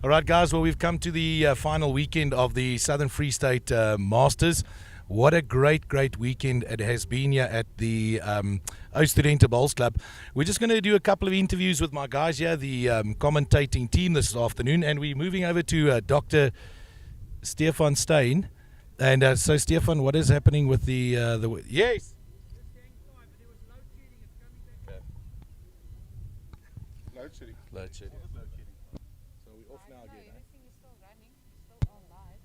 All right, guys, well, we've come to the final weekend of the Southern Free State Masters. What a great weekend it has been here at the Studente Bowls Club. We're just going to do a couple of interviews with my guys here, the commentating team this afternoon, and we're moving over to Dr. Stefan Steyn. And so, Stefan, what is happening with the yes? Load shedding. Load shedding. So we're off now again. Everything is still running, it's still on live.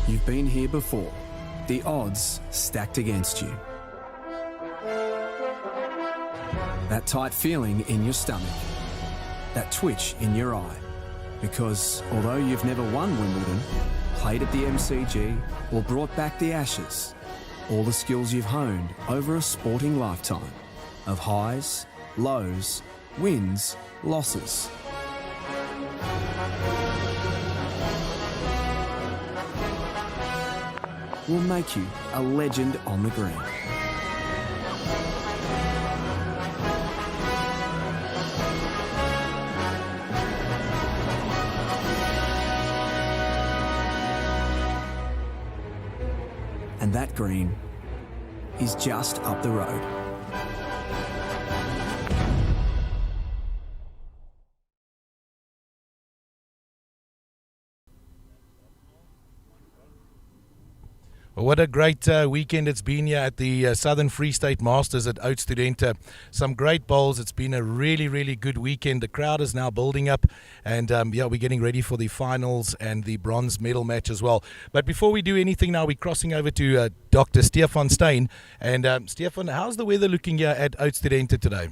You've been here before. The odds stacked against you. That tight feeling in your stomach. That twitch in your eye. Because although you've never won Wimbledon, played at the MCG, or brought back the Ashes, all the skills you've honed over a sporting lifetime of highs, lows, wins, losses. Will make you a legend on the green. And that green is just up the road. Well, what a great weekend it's been here at the Southern Free State Masters at Studente. Some great bowls. It's been a really good weekend. The crowd is now building up, and yeah, we're getting ready for the finals and the bronze medal match as well. But before we do anything now, we're crossing over to Dr. Stefan Steyn. And Stefan, how's the weather looking here at Studente today?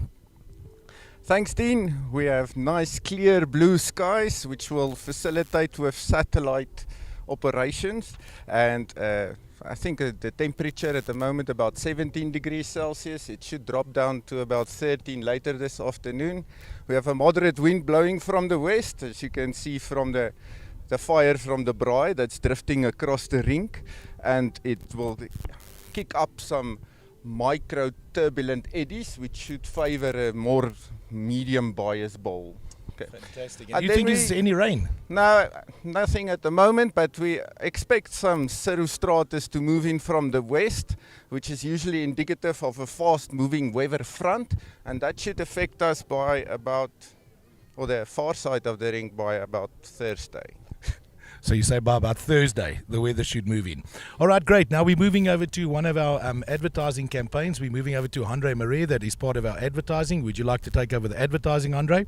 Thanks, Dean. We have nice clear blue skies, which will facilitate with satellite operations, and I think the temperature at the moment about 17 degrees Celsius. It should drop down to about 13 later this afternoon. We have a moderate wind blowing from the west, as you can see from the fire from the braai that's drifting across the rink, and it will kick up some micro turbulent eddies, which should favor a more medium bias bowl. Okay. Fantastic. And do you think there's any rain? No, nothing at the moment, but we expect some cirrostratus to move in from the west, which is usually indicative of a fast-moving weather front, and that should affect us by about, or the far side of the rink by about Thursday. So you say by about Thursday, the weather should move in. All right, great. Now we're moving over to one of our advertising campaigns. We're moving over to Andre Marais, that is part of our advertising. Would you like to take over the advertising, Andre?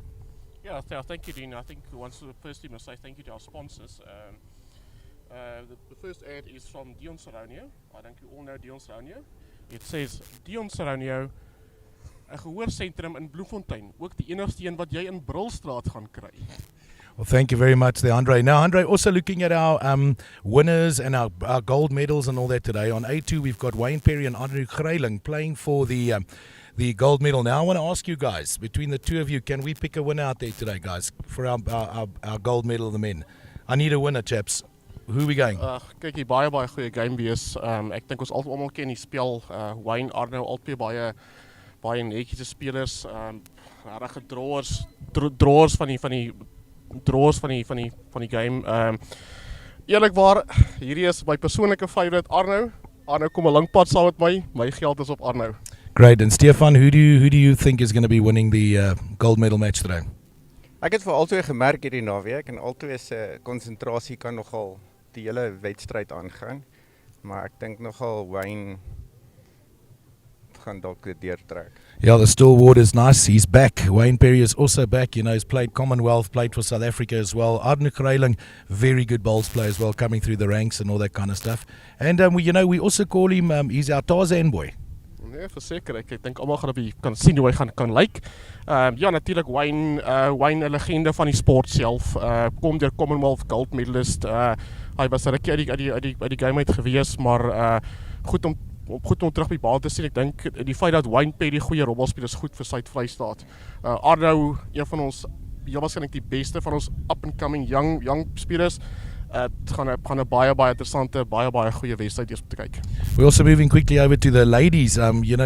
Yeah, thank you, Dean. I think firstly must say thank you to our sponsors. The first ad is from Dion Saronio. I think you all know Dion Saronio. It says, Dion Saronio, 'n gehoorsentrum in Bloemfontein. Ook die enigste een wat jy in Brilstraat gaan kry. Well, thank you very much there, Andre. Now, Andre, also looking at our winners and our gold medals and all that today. On A2, we've got Wayne Perry and Andrew Greyling playing for the gold medal. Now, I want to ask you guys, between the two of you, can we pick a winner out there today, guys, for our gold medal of the men? I need a winner, chaps. Who are we going? Kyk, hier baie goeie game wees. Ek dink ons almal ken die spel. Wayne, Arno, albei baie netjiese spelers. Regte drawers van die game. Eerlikwaar, hierdie is my persoonlike favourite, Arno. Arno kom 'n lang pad saam met my. My geld is op Arno. Great. And Stefan, who do you think is going to be winning the gold medal match today? Ek het vir albei gemerk hierdie naweek, en albei se konsentrasie kan nogal die hele wedstryd aangaan, maar ek dink nogal Wayne gaan dalk dit deurtrek. Yeah, the stalwart is nice. He's back. Wayne Perry is also back. You know, he's played Commonwealth, played for South Africa as well. Arden Greyling, very good bowls player as well, coming through the ranks and all that kind of stuff. And we also call him, he's our Tarzan boy. Nee, verseker, ek dink almal gaan kan sien hoe hy kan lyk. Ja, natuurlik Wayne 'n legende van die sport self. Kom deur Commonwealth gold medalist. Hy was 'n rukkie uit die game uit gewees, maar goed om terug by die baan te sien. Ek dink die feit dat Wayne Perry goeie robbelspelers goed vir Suid-Vrystaat. Arno, een van ons heel waarskynlik die beste van ons up-and-coming young spelers. Het gaan 'n baie interessante, baie goeie wedstryd eers om te kyk. We're also moving quickly over to the ladies.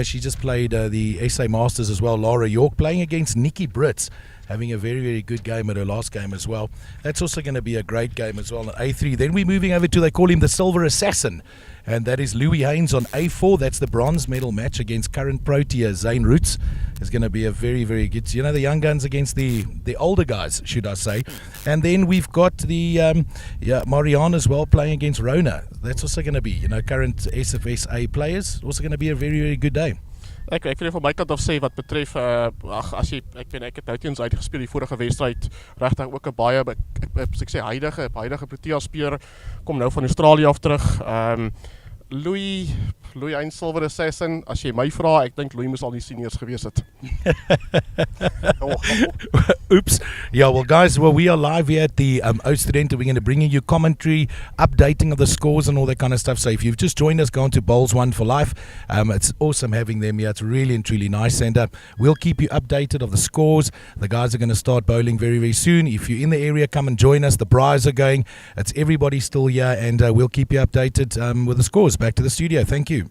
She just played the SA Masters as well. Laura York playing against Nikki Brits, having a very good game at her last game as well. That's also going to be a great game as well on A3. Then we're moving over to, they call him the Silver Assassin, and that is Louis Haynes on A4. That's the bronze medal match against current Protea Zane Roots. It's going to be a very good, the young guns against the older guys, should I say. And then we've got the Marianne as well playing against Rona. That's also going to be, current SFSA players. Also going to be a very good day. Ek wil van my kant af sê wat betref as jy ek het nou teens uitgespeel die vorige wedstryd, regtig ook 'n baie ek sê huidige Protea speler kom nou van Australië af terug. Louis Haynes Silver Assassin, as jy my vra, ek dink Louis moes al die seniors gewees het. Oops. Yeah, well, guys, we are live here at the Studente. We're going to bring you commentary, updating of the scores and all that kind of stuff. So if you've just joined us, go on to Bowls One for Life. It's awesome having them here. It's really and truly nice. And we'll keep you updated of the scores. The guys are going to start bowling very soon. If you're in the area, come and join us. The prize are going. It's everybody still here, and we'll keep you updated with the scores. Back to the studio. Thank you.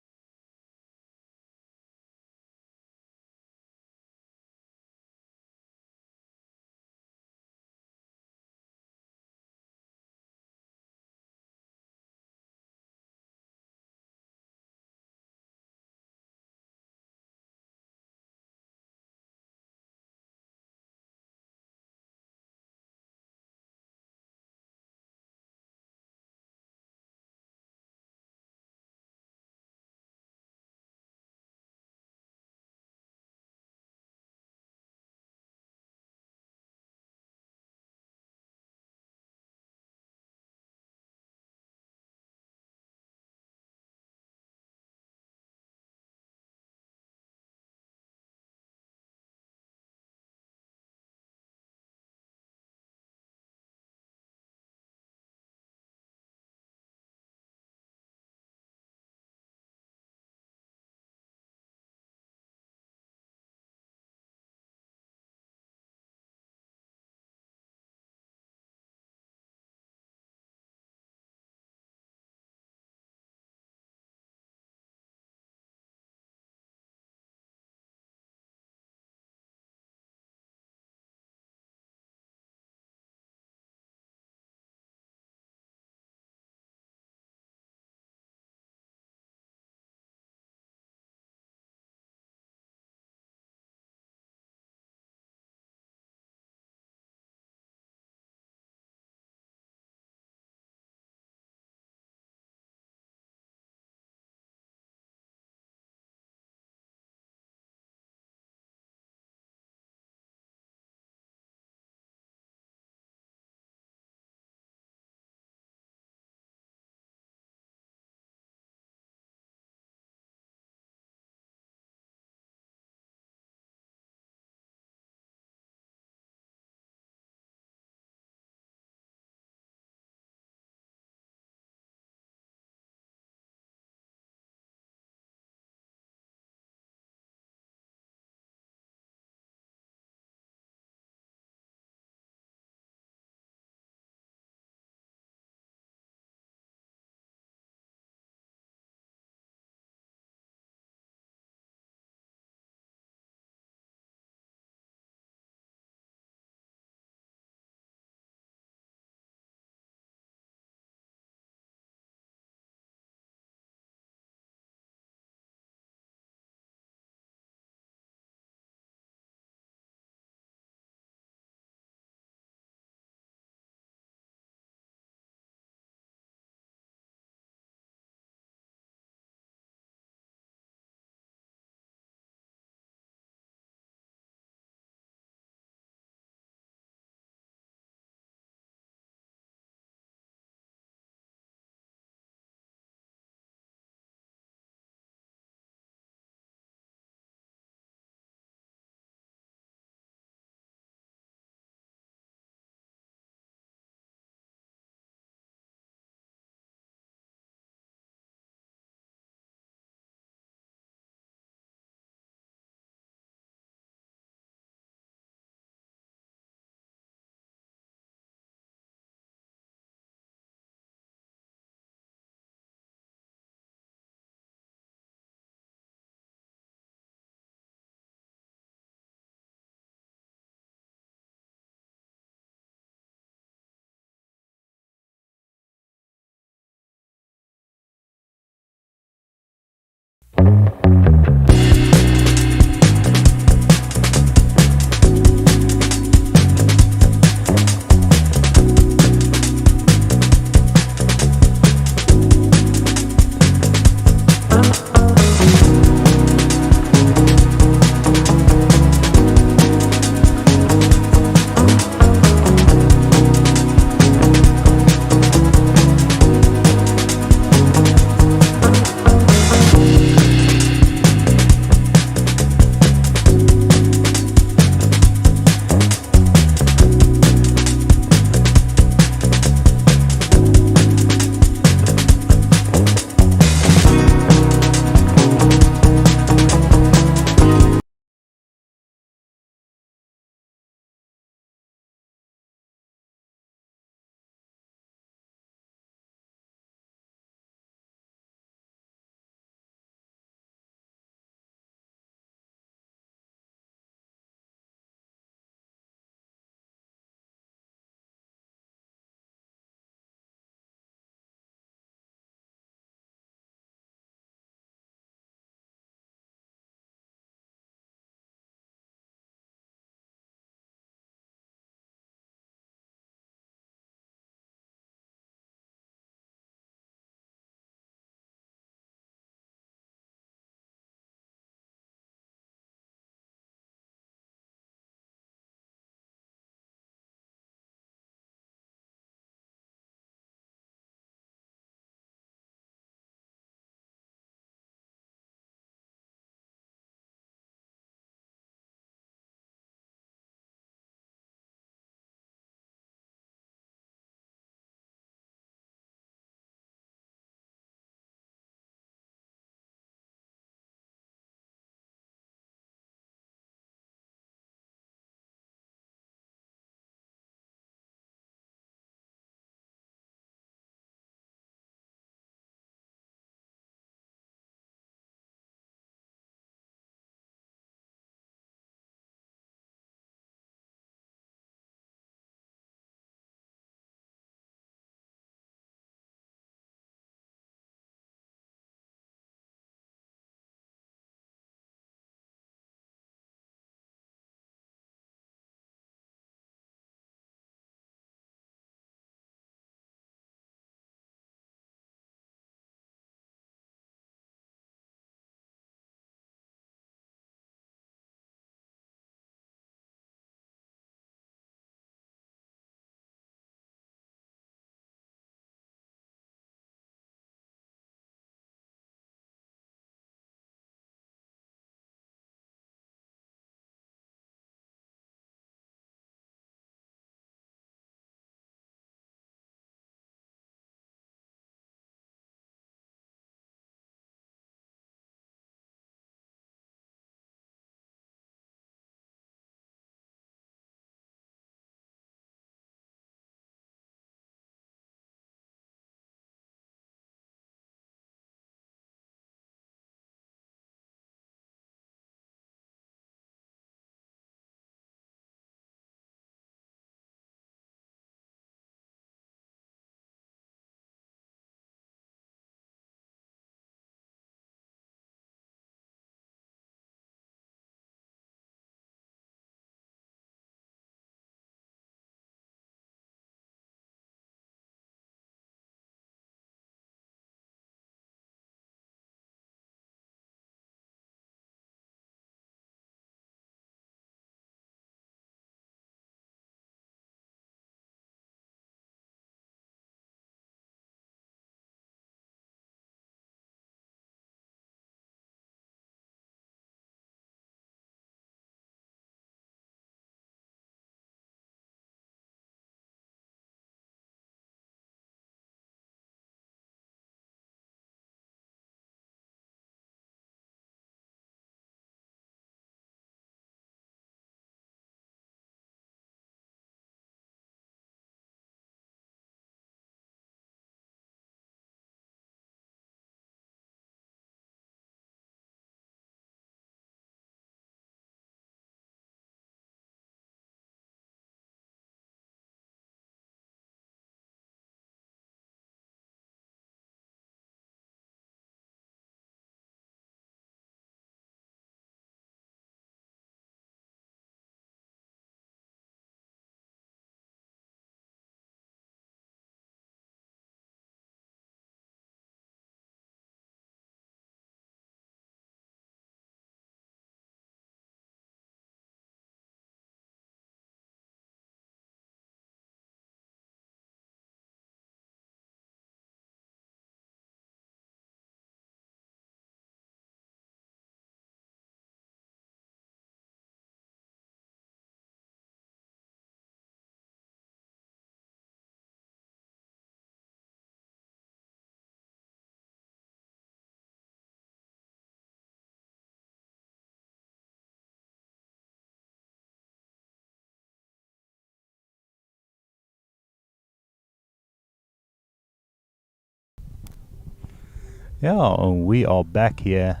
Yeah, we are back here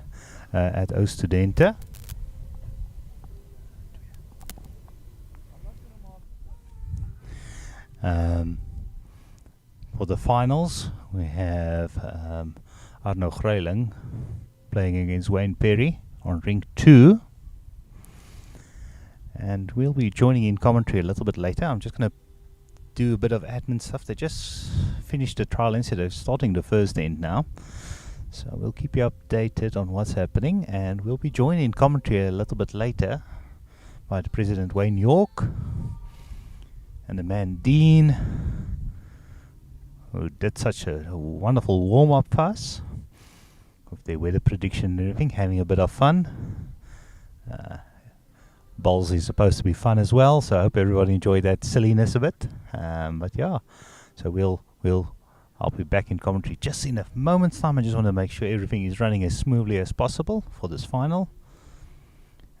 at Studente. For the finals, we have Greyling playing against Wayne Perry on ring 2. And we'll be joining in commentary a little bit later. I'm just going to do a bit of admin stuff. They just finished the trial instead of starting the first end now. So we'll keep you updated on what's happening, and we'll be joined in commentary a little bit later by the President Wayne York and the man Dean, who did such a wonderful warm-up for us with their weather prediction and everything, having a bit of fun. Bowls is supposed to be fun as well, so I hope everybody enjoyed that silliness a bit. But yeah, so I'll be back in commentary just in a moment's time. I just want to make sure everything is running as smoothly as possible for this final.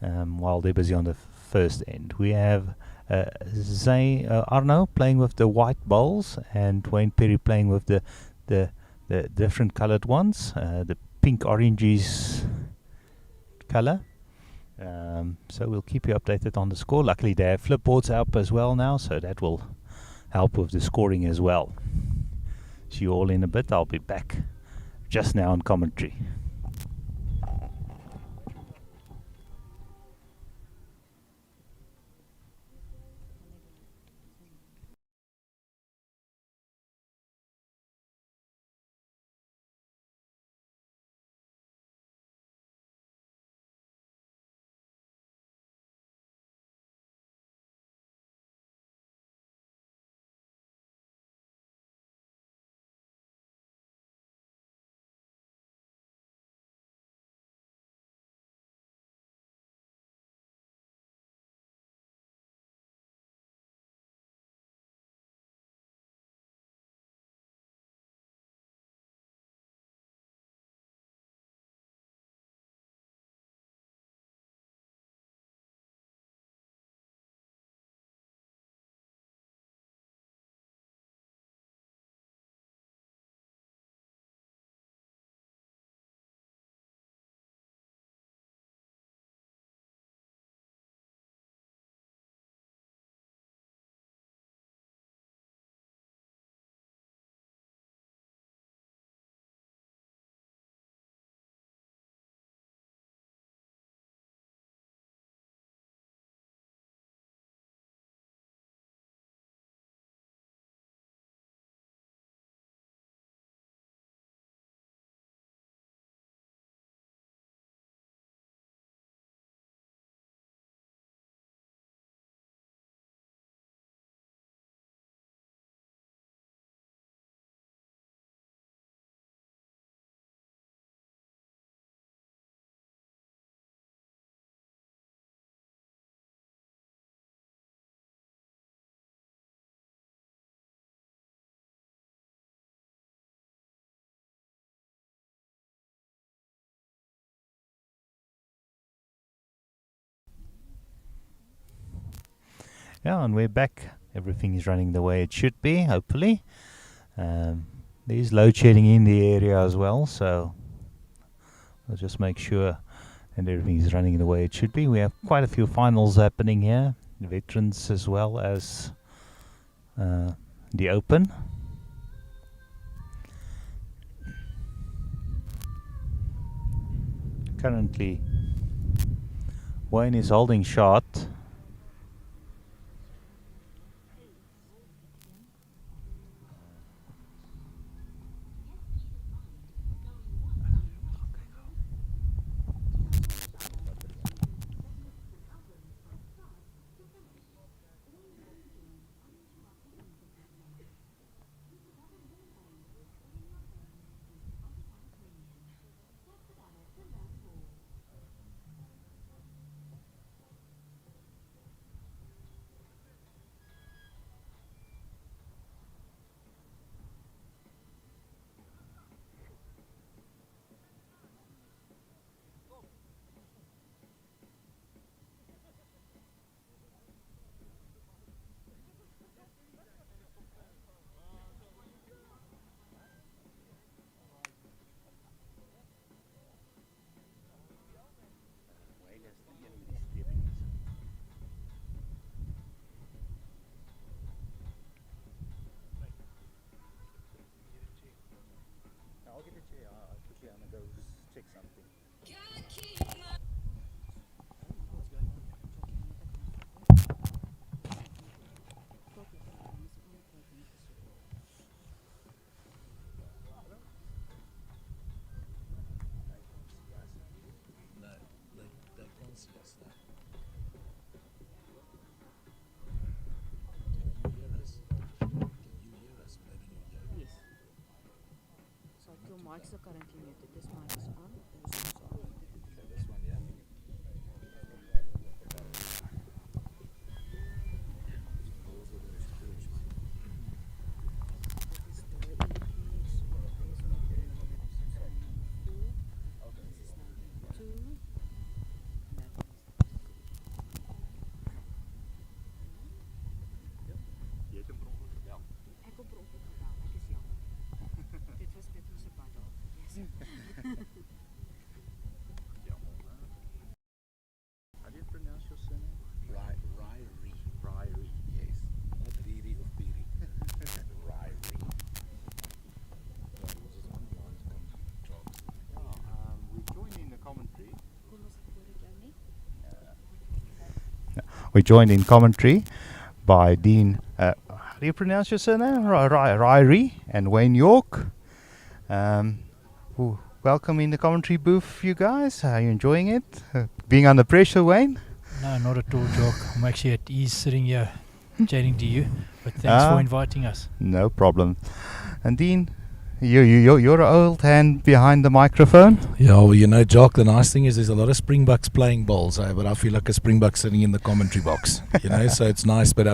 While they're busy on the first end, we have Arno playing with the white bowls and Wayne Perry playing with the different colored ones, the pink oranges color. So we'll keep you updated on the score. Luckily they have flipboards up as well now, so that will help with the scoring as well. See you all in a bit. I'll be back just now on commentary. Yeah, and we're back. Everything is running the way it should be, hopefully. There's load shedding in the area as well, so we'll just make sure and everything is running the way it should be. We have quite a few finals happening here, veterans as well as the Open. Currently, Wayne is holding shot. mics are currently muted. This mic is on. This is off. This one, yeah. Ek kom per ongeluk gebel. Ek is jammer. Dit was 'n battle. Yes. How do you pronounce your surname? Ryrie. Ryrie, yes. Not Riri of Piri. Ryrie. We joined in the commentary. Kom ons hoor dit jou nie. We joined in commentary by Dean. How do you pronounce your surname? Ryrie and Wayne York. Welcome in the commentary booth, you guys. Are you enjoying it? Being under pressure, Wayne? No, not at all, Jock. I'm actually at ease sitting here chatting to you. But thanks for inviting us. No problem. And Dean, you're an old hand behind the microphone. Yeah, well, you know, Jock, the nice thing is there's a lot of Springboks playing bowls, but I feel like a Springbok sitting in the commentary box, you know, so it's nice. But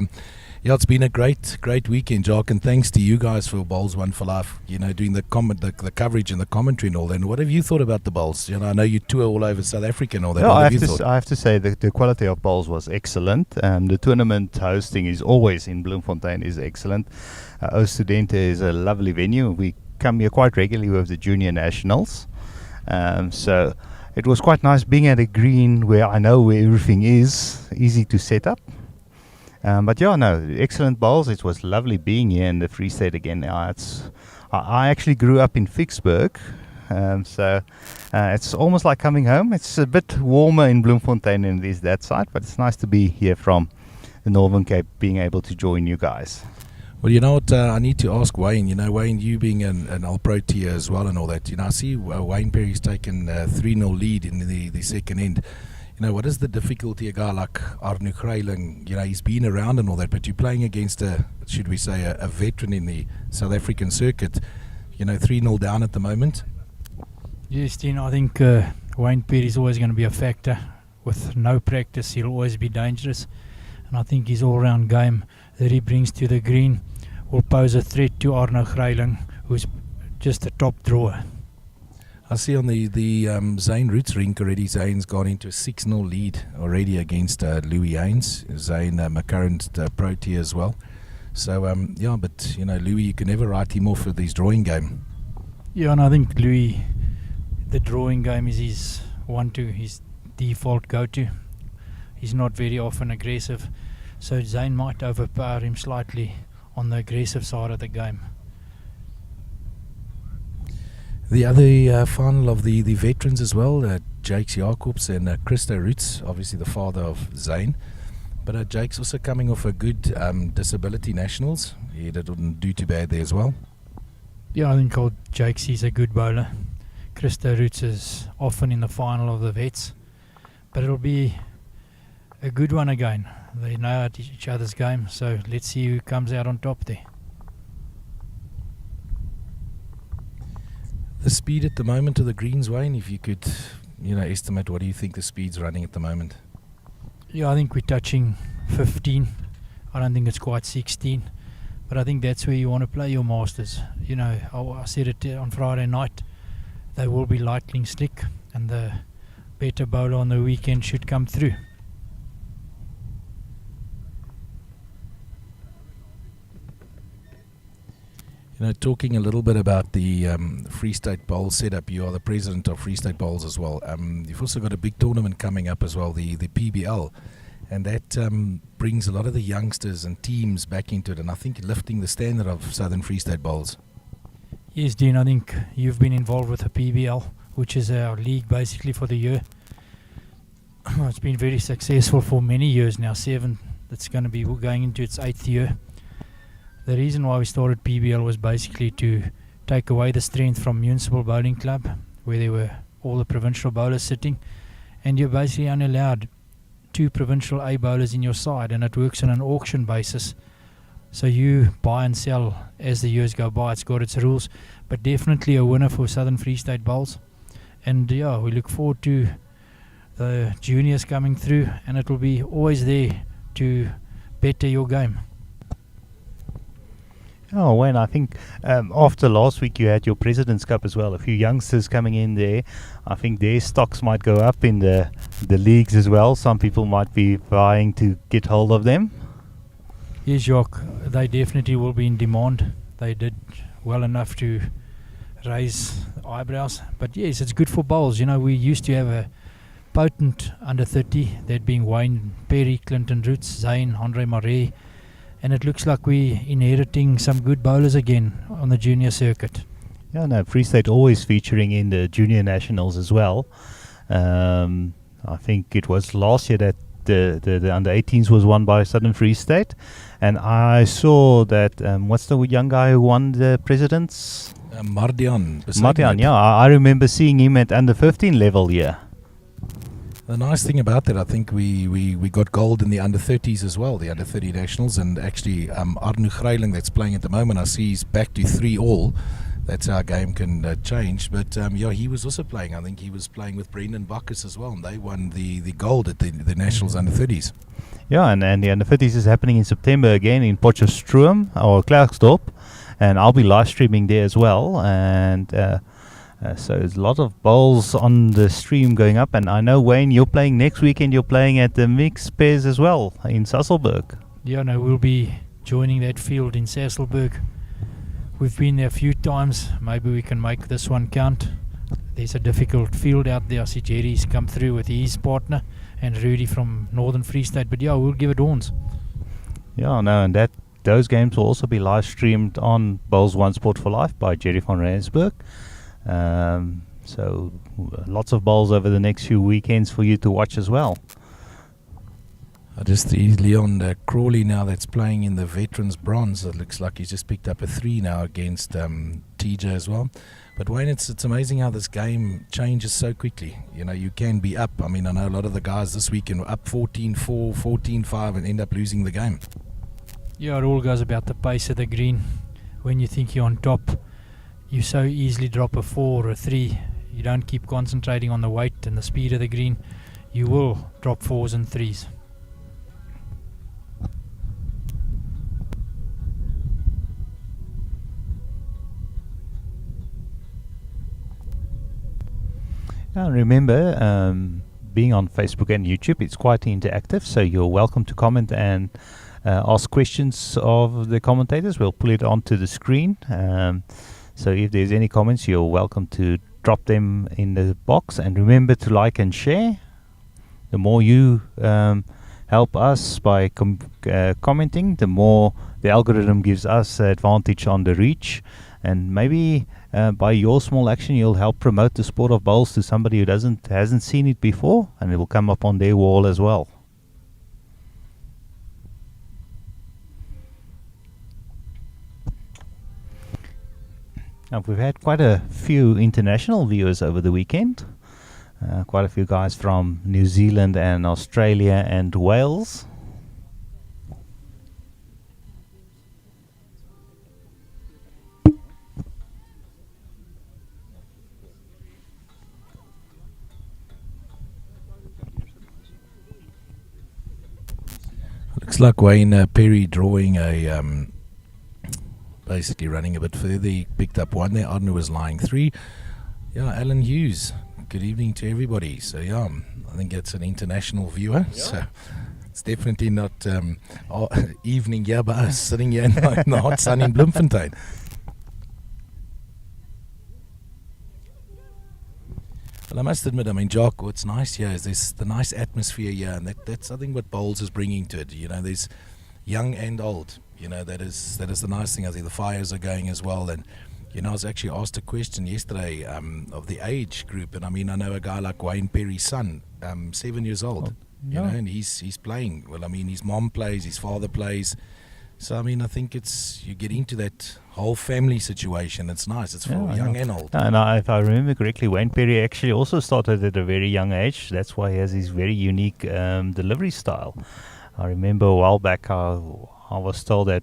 yeah, it's been a great weekend, Jock, and thanks to you guys for Bowls One for Life, you know, doing the coverage and the commentary and all that. And what have you thought about the bowls? You know, I know you tour all over South Africa and all that. No, What I have have, you to thought? I have to say the quality of bowls was excellent. The tournament hosting is always in Bloemfontein is excellent. Studente is a lovely venue. We come here quite regularly with the junior nationals. So it was quite nice being at a green where I know where everything is, easy to set up. But yeah, no, excellent bowls. It was lovely being here in the Free State again. I actually grew up in Vicksburg, so it's almost like coming home. It's a bit warmer in Bloemfontein than it is that side, but it's nice to be here from the Northern Cape, being able to join you guys. Well, you know what, I need to ask Wayne, you know, Wayne, you being an All-Pro tier as well and all that, you know, I see Wayne Perry's taken 3-0 lead in the second end. You know, what is the difficulty a guy like Arno Greyling, you know, he's been around and all that, but you're playing against a veteran in the South African circuit, you know, 3-0 down at the moment. Yes, Dean, I think Wayne Perry is always going to be a factor. With no practice, he'll always be dangerous. And I think his all-round game that he brings to the green will pose a threat to Arno Greyling, who's just a top drawer. I see on the Zane Roots rink already, Zane's gone into a 6-0 lead already against Louis Haynes. Zane, a current pro tier as well. So, yeah, but, you know, Louis, you can never write him off with his drawing game. Yeah, and I think Louis, the drawing game is his default go-to. He's not very often aggressive. So Zane might overpower him slightly on the aggressive side of the game. The other final of the veterans as well, Jakes Jacobs and Christo Roots, obviously the father of Zane. But Jake's also coming off a good disability nationals. He didn't do too bad there as well. Yeah, I think old Jakes, he's a good bowler. Christo Roots is often in the final of the vets. But it'll be a good one again. They know at each other's game, so let's see who comes out on top there. The speed at the moment of the greens, Wayne, if you could, you know, estimate, what do you think the speed's running at the moment? Yeah, I think we're touching 15. I don't think it's quite 16. But I think that's where you want to play your Masters. You know, I said it on Friday night. They will be lightning slick, and the better bowler on the weekend should come through. You know, talking a little bit about the Free State Bowl setup, you are the president of Free State Bowls as well. You've also got a big tournament coming up as well, the PBL, and that brings a lot of the youngsters and teams back into it, and I think lifting the standard of Southern Free State Bowls. Yes, Dean, I think you've been involved with the PBL, which is our league basically for the year. It's been very successful for many years now, 7. It's going to be going into its 8th year. The reason why we started PBL was basically to take away the strength from Municipal Bowling Club, where there were all the provincial bowlers sitting, and you're basically only allowed 2 provincial A bowlers in your side, and it works on an auction basis. So you buy and sell as the years go by. It's got its rules, but definitely a winner for Southern Free State Bowls. And yeah, we look forward to the juniors coming through, and it will be always there to better your game. Oh, Wayne, I think after last week you had your President's Cup as well. A few youngsters coming in there. I think their stocks might go up in the leagues as well. Some people might be vying to get hold of them. Yes, Jacques, they definitely will be in demand. They did well enough to raise eyebrows. But yes, it's good for bowls. You know, we used to have a potent under 30, that being Wayne, Perry, Clinton Roots, Zane, Andre Marais. And it looks like we're inheriting some good bowlers again on the junior circuit. Yeah, no, Free State always featuring in the junior nationals as well. I think it was last year that the under 18s was won by Southern Free State, and I saw that what's the young guy who won the Presidents? Mardian. Mardian, yeah, I remember seeing him at under 15 level here. The nice thing about that, I think we got gold in the under 30s as well, the under 30 nationals, and actually Arnu Greyling that's playing at the moment, I see he's back to 3-all. That's how a game can change. But yeah, he was also playing. I think he was playing with Brendan Bacchus as well, and they won the gold at the nationals under 30s. Yeah, and the under 30s is happening in September again in Potchefstroom or Klerksdorp, and I'll be live streaming there as well. And so there's a lot of bowls on the stream going up. And I know, Wayne, you're playing next weekend. You're playing at the mixed pairs as well in Sasolburg. Yeah, no, we'll be joining that field in Sasolburg. We've been there a few times. Maybe we can make this one count. There's a difficult field out there. I see Jerry's come through with his partner and Rudy from Northern Free State. But yeah, we'll give it horns. Yeah, no, and those games will also be live streamed on Bowls One Sport for Life by Jerry van Rensburg. So lots of bowls over the next few weekends for you to watch as well. I just see Leon Crawley now that's playing in the Veterans Bronze. It looks like he's just picked up a 3 now against TJ as well. But Wayne, it's amazing how this game changes so quickly. You know, you can be up. I mean, I know a lot of the guys this weekend were up 14-4, 14-5 and end up losing the game. Yeah, it all goes about the pace of the green. When you think you're on top, you so easily drop a 4 or a 3. You don't keep concentrating on the weight and the speed of the green. You will drop 4s and 3s. Now remember, being on Facebook and YouTube, it's quite interactive, so you're welcome to comment and ask questions of the commentators. We'll pull it onto the screen. So if there's any comments, you're welcome to drop them in the box. And remember to like and share. The more you help us by commenting, the more the algorithm gives us advantage on the reach. And maybe by your small action, you'll help promote the sport of bowls to somebody who hasn't seen it before, and it will come up on their wall as well. Now, we've had quite a few international viewers over the weekend. Quite a few guys from New Zealand and Australia and Wales. Looks like Wayne Perry drawing a basically running a bit further. He picked up 1 there. Arnu was lying 3. Yeah, Alan Hughes. Good evening to everybody. So yeah, I think it's an international viewer. Yeah. So it's definitely not evening here by us sitting here in the hot sun in Bloemfontein. Well, I must admit, I mean, Jock, what's nice here is there's the nice atmosphere here, and that's I think what bowls is bringing to it. You know, there's young and old. You know, that is the nice thing. I think the fires are going as well. And you know, I was actually asked a question yesterday of the age group, and I mean, I know a guy like Wayne Perry's son, 7 years old. You know, and he's playing. Well, I mean, his mom plays, his father plays. So I mean, I think you get into that whole family situation. It's nice. It's for young and old. And if I remember correctly, Wayne Perry actually also started at a very young age. That's why he has his very unique delivery style. I remember a while back I was told that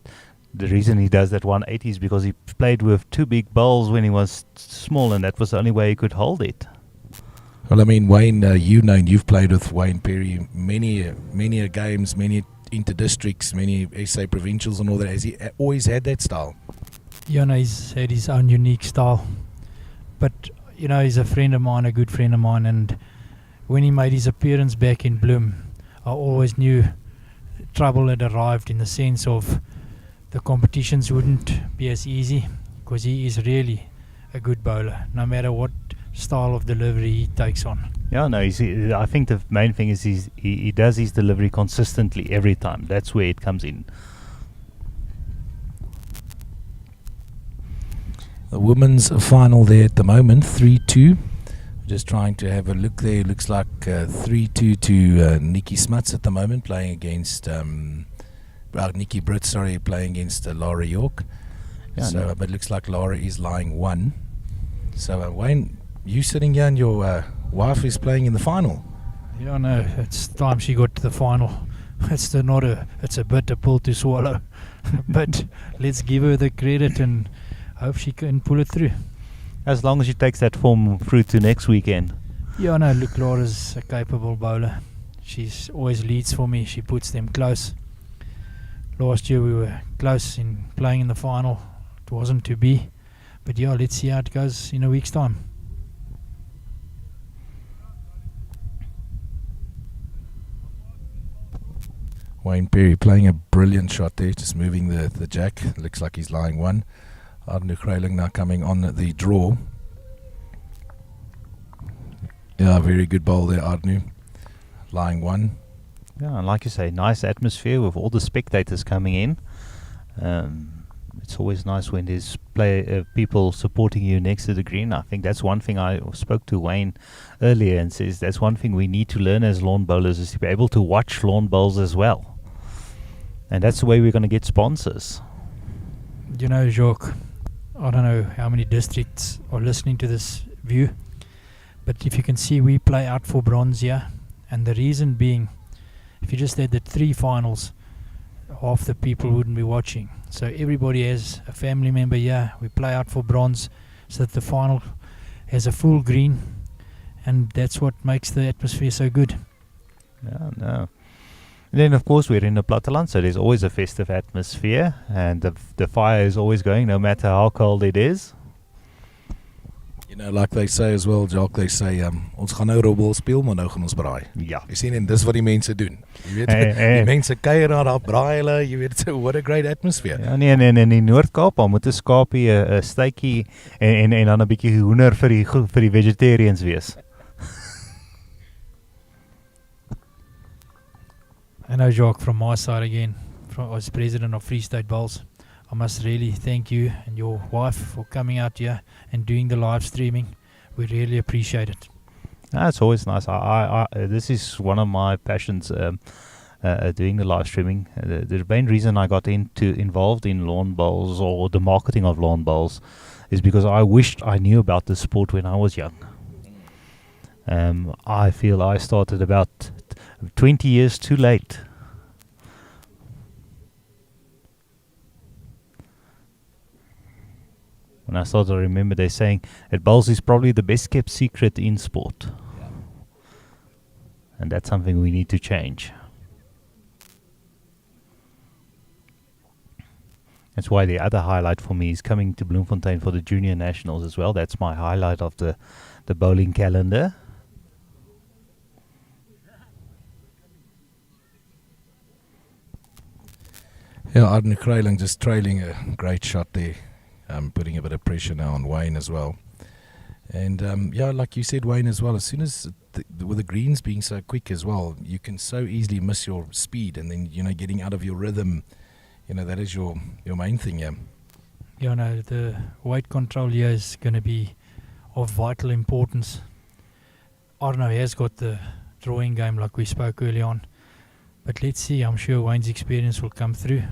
the reason he does that 180 is because he played with two big bowls when he was small, and that was the only way he could hold it. Well, I mean, Wayne, you've played with Wayne Perry many games, many inter-districts, many SA provincials and all that. Has he always had that style? Yeah, no, he's had his own unique style. But, you know, he's a friend of mine, a good friend of mine, and when he made his appearance back in Bloem, I always knew trouble had arrived, in the sense of the competitions wouldn't be as easy, because he is really a good bowler, no matter what style of delivery he takes on. Yeah, no, I think the main thing is he does his delivery consistently every time. That's where it comes in. The women's final there at the moment, 3-2. Just trying to have a look there. Looks like 3-2 to Nikki Smuts at the moment, playing against Nikki Britt, playing against Lara York. Yeah, So, no. but it looks like Lara is lying 1. So, Wayne, you sitting here and your wife is playing in the final. Yeah, no, it's time she got to the final. It's a bitter pill to swallow. But let's give her the credit and hope she can pull it through. As long as she takes that form through to next weekend. Yeah, no, look, Laura's a capable bowler. She's always leads for me. She puts them close. Last year we were close in playing in the final. It wasn't to be. But yeah, let's see how it goes in a week's time. Wayne Perry playing a brilliant shot there, just moving the jack. Looks like he's lying 1. Arne Greyling now coming on the draw. Yeah, very good bowl there, Arne. Lying 1. Yeah, and like you say, nice atmosphere with all the spectators coming in. It's always nice when there's people supporting you next to the green. I think that's one thing. I spoke to Wayne earlier and says that's one thing we need to learn as lawn bowlers, is to be able to watch lawn bowls as well. And that's the way we're going to get sponsors. You know, Jacques, I don't know how many districts are listening to this view, but if you can see, we play out for bronze here. And the reason being, if you just had the 3 finals, half the people wouldn't be watching. So everybody has a family member here. We play out for bronze so that the final has a full green, and that's what makes the atmosphere so good. Yeah, no. And then, of course, we're in the Platteland, so there's always a festive atmosphere, and the fire is always going, no matter how cold it is. You know, like they say as well, Jacques, they say, ons gaan nou robbel speel, maar nou gaan ons braai. Ja. Jy sien, en dis wat die mense doen. Jy weet, Die mense kuier daar braai hulle, jy weet, so what a great atmosphere. Ja, nee, en in die Noord-Kaap, daar moet 'n skapie, 'n steakie en dan 'n bietjie hoender vir die vegetarians wees. I know, Jacques, from my side again, as president of Free State Bowls, I must really thank you and your wife for coming out here and doing the live streaming. We really appreciate it. It's always nice. This is one of my passions, doing the live streaming. The main reason I got involved in lawn bowls or the marketing of lawn bowls is because I wished I knew about the sport when I was young. I feel I started about 20 years too late. When I started, I remember they saying that bowls is probably the best kept secret in sport. Yeah. And that's something we need to change. That's why the other highlight for me is coming to Bloemfontein for the Junior Nationals as well. That's my highlight of the bowling calendar. Yeah, Arne Greyling just trailing a great shot there. Putting a bit of pressure now on Wayne as well. And yeah, like you said, Wayne, as well, as soon as with the greens being so quick as well, you can so easily miss your speed, and then, you know, getting out of your rhythm, you know, that is your main thing, yeah. Yeah, no, the weight control here is going to be of vital importance. Arno has got the drawing game like we spoke early on, but let's see, I'm sure Wayne's experience will come through.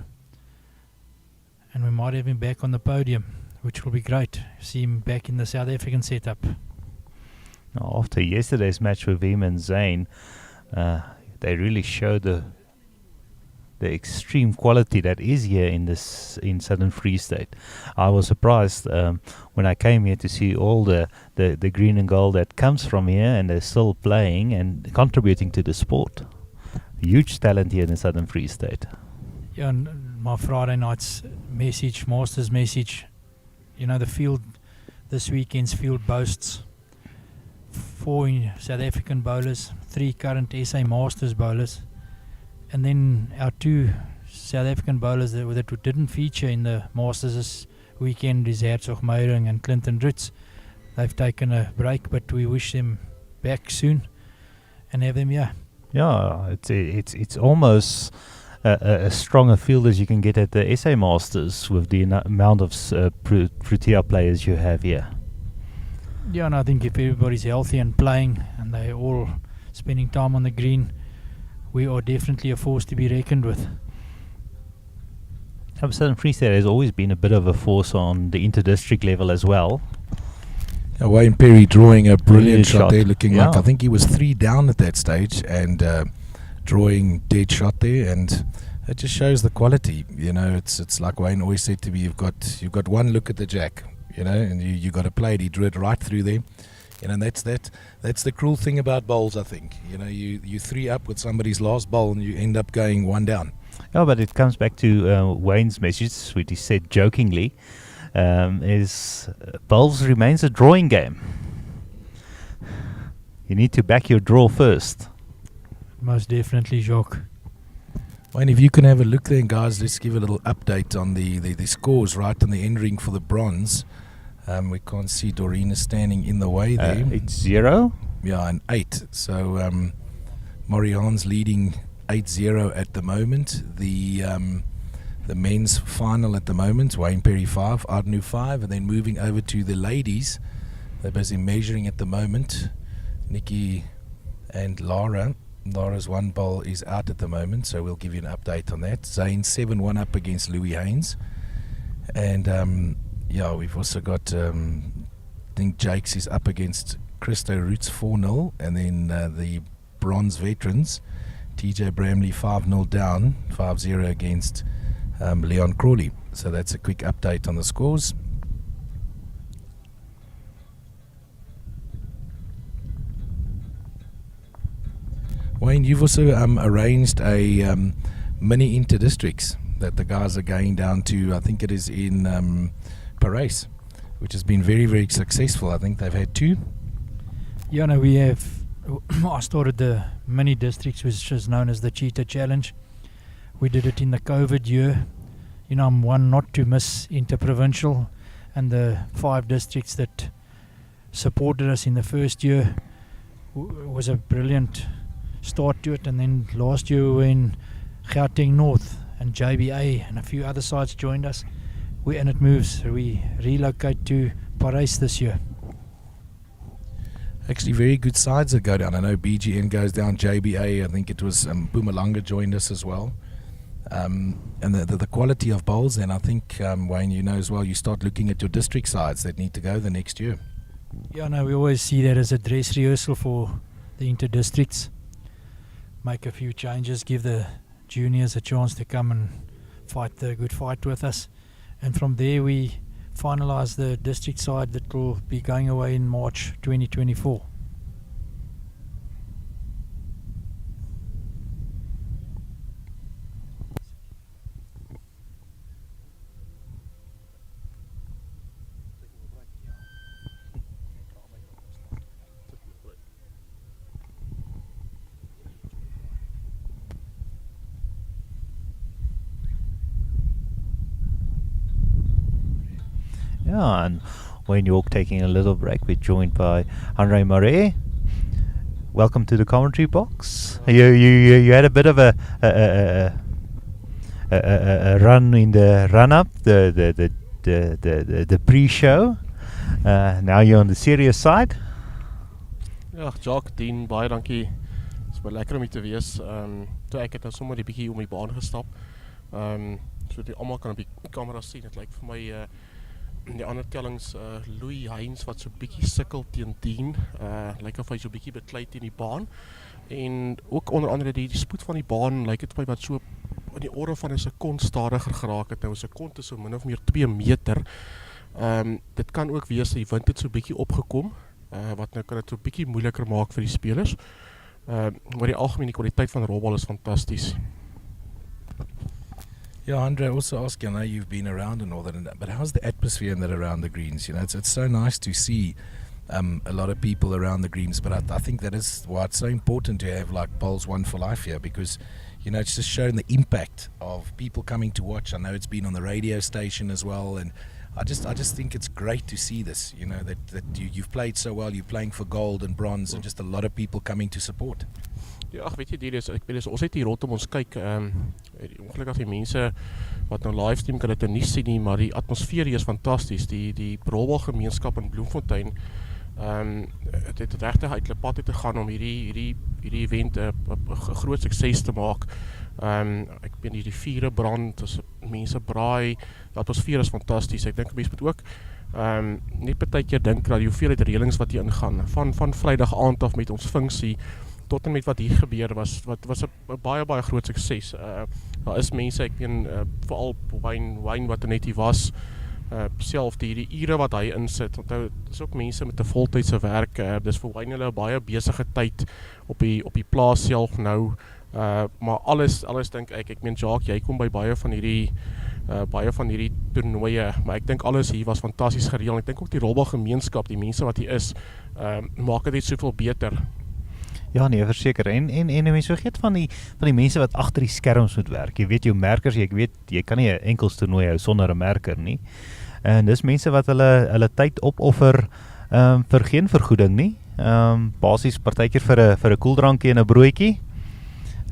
And we might have him back on the podium, which will be great. See him back in the South African setup. After yesterday's match with him and Zane, they really showed the extreme quality that is here in Southern Free State. I was surprised when I came here to see all the green and gold that comes from here, and they're still playing and contributing to the sport. Huge talent here in the Southern Free State. Yeah, and my Friday night's message, Masters message, the field, this weekend's field boasts 4 South African bowlers, 3 current SA Masters bowlers, and then our 2 South African bowlers that didn't feature in the Masters this weekend is Herzog Meyering and Clinton Dritz. They've taken a break, but we wish them back soon and have them here. Yeah, it's almost a stronger field as you can get at the SA Masters with the amount of Protea players you have here. Yeah, and I think if everybody's healthy and playing and they're all spending time on the green, we are definitely a force to be reckoned with. Southern Free State has always been a bit of a force on the inter-district level as well. Wayne Perry drawing a brilliant shot there, looking like, Yeah. I think he was 3 down at that stage, and drawing dead shot there, and it just shows the quality. It's like Wayne always said to me, you've got one look at the jack, and you got to play it. He drew it right through there. And that's the cruel thing about bowls, I think. You 3 up with somebody's last bowl and you end up going 1 down. Yeah, but it comes back to Wayne's message, which he said jokingly, is bowls remains a drawing game. You need to back your draw first. Most definitely, Jacques. Wayne, if you can have a look there, guys, let's give a little update on the scores right on the end ring for the bronze. We can't see Doreen is standing in the way there. It's 0. Yeah, and 8. So Morian's leading 8-0 at the moment. The men's final at the moment, Wayne Perry 5, Ardnu 5, and then moving over to the ladies. They're busy measuring at the moment. Nikki and Lara. Lara's 1 bowl is out at the moment, so we'll give you an update on that. Zane 7-1 up against Louis Haynes. And yeah, we've also got, I think Jakes is up against Christo Roots 4-0, and then the bronze veterans, TJ Bramley 5-0 down, 5-0 against Leon Crawley. So that's a quick update on the scores. Wayne, you've also arranged a mini inter-districts that the guys are going down to. I think it is in Paris, which has been very, very successful. I think they've had 2. Yeah, no, we have. I started the mini districts, which is known as the Cheetah Challenge. We did it in the COVID year. I'm one not to miss interprovincial, and the 5 districts that supported us in the first year was a brilliant start to it. And then last year we were in Gauteng North, and JBA and a few other sides joined us. And it moves. We relocate to Paris this year. Actually, very good sides that go down. I know BGN goes down, JBA, I think it was Mpumalanga joined us as well. And the quality of bowls, and I think, Wayne, you know as well, you start looking at your district sides that need to go the next year. Yeah, no, we always see that as a dress rehearsal for the inter-districts. Make a few changes, give the juniors a chance to come and fight the good fight with us. And from there we finalise the district side that will be going away in March 2024. Yeah, and Wayne York taking a little break. We're joined by Andre Marais. Welcome to the commentary box. You had a bit of a run in the run up, the pre-show. Now you're on the serious side. Ja, Jacques, Dean, baie dankie. Het is baie lekker om hier te wees. Toe ek het nou sommer 'n bietjie om die baan gestap. So die almal kan op die kamera sien. Dit lyk vir my die ander tellings Louis Haynes wat so bietjie sukkel teen Dean. Lyk of hy so bietjie beklei teen die baan. En ook onder andere die spoed van die baan lyk dit vir my wat so in die orde van 'n sekond stadiger geraak het. Nou 'n sekond is so min of meer 2 meter. Dit kan ook wees die wind het so bietjie opgekom, wat nou kan dit so bietjie moeiliker maak vir die spelers. Maar die algemene kwaliteit van rolbal is fantasties. Yeah, Andre, also ask you, I know you've been around and all that, but how's the atmosphere in that around the greens? You know, it's so nice to see a lot of people around the greens, but I think that is why it's so important to have like Bowls One for Life here, because you know it's just shown the impact of people coming to watch. I know it's been on the radio station as well, and I just think it's great to see this. You know that you've played so well, you're playing for gold and bronze, and just a lot of people coming to support. Ja, ag weet jy, ek weet ons het hier rondom ons kyk, ongelukkig die mense wat nou livestream kan dit nie sien nie, maar die atmosfeer hier is fantasties. Die rolbalgemeenskap in Bloemfontein, het regtig uit hulle pad uit te gaan om hierdie event 'n groot sukses te maak. Ek weet hierdie vure brand, as mense braai, die atmosfeer is fantasties. Ek dink mense moet ook net partykeer dink dat die hoeveelheid reëlings wat hier ingaan, van Vrydag aand af met ons funksie tot en met wat hier gebeur was 'n baie groot sukses. Daar is mense, ek weet veral Wayne wat net hier was, self die ure wat hy insit, want dit is ook mense met 'n voltydse werk, dis vir Wayne hulle baie besige tyd op die plaas self nou, maar alles dink ek meen Jacques, jy kom by baie van hierdie toernooie, maar ek dink alles hier was fantasties gereël. Ek dink ook die rolbalgemeenskap, die mense wat hier is, maak dit net soveel beter. Ja nee, verseker. En mense vergeet van die mense wat agter die skerms moet werk. Jy weet jou merkers, ek weet jy kan nie 'n enkels toernooi hou sonder 'n merker nie. En dis mense wat hulle tyd opoffer vir geen vergoeding nie. Basies partykeer vir 'n koeldrankie en 'n broodjie.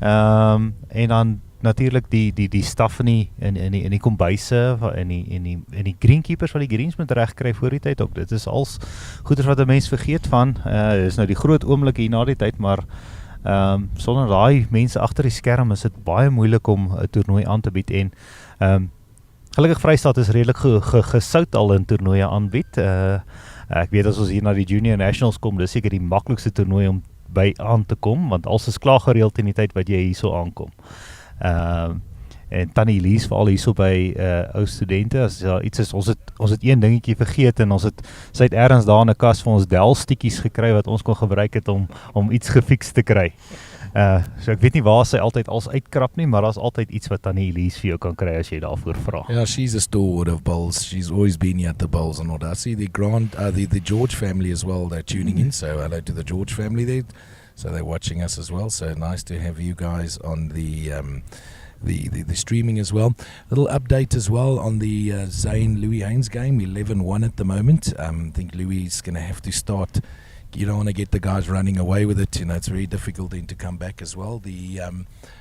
En dan natuurlik die staf in die kombuise en die greenkeepers wat die greens moet regkry voor die tyd ook. Dit is als goeders wat 'n mens vergeet van. Dit is nou die groot oomblik hier na die tyd, maar sonder daai mense agter die skerm is dit baie moeilik om 'n toernooi aan te bied. En gelukkig Vrystaat is redelik gesout al in toernooie aanbied. Ek weet as ons hier na die Junior Nationals kom, dis seker die maklikste toernooi om by aan te kom, want alles is klaar gereël in die tyd wat jy hierso aankom. En Tannie Elise veral hierso by ou Studente, as daar iets is, ons het een dingetjie vergeet en sy het ergens daar in 'n kas vir ons Dell-stikkies gekry wat ons kon gebruik het om iets gefiks te kry. So ek weet nie waar sy altyd als uitkrap nie, maar daar's altyd iets wat Tannie Elise vir jou kan kry as jy daarvoor vra. Yeah, she's a stalwart of bowls. She's always been here at the bowls and all that. I see the George family as well. They're tuning in, so hello to the George family there. So they're watching us as well. So nice to have you guys on the streaming as well. A little update as well on the Zane Louis Haynes game. 11-1 at the moment. I think Louis is going to have to start. You don't want to get the guys running away with it. You know, it's very difficult then to come back as well. The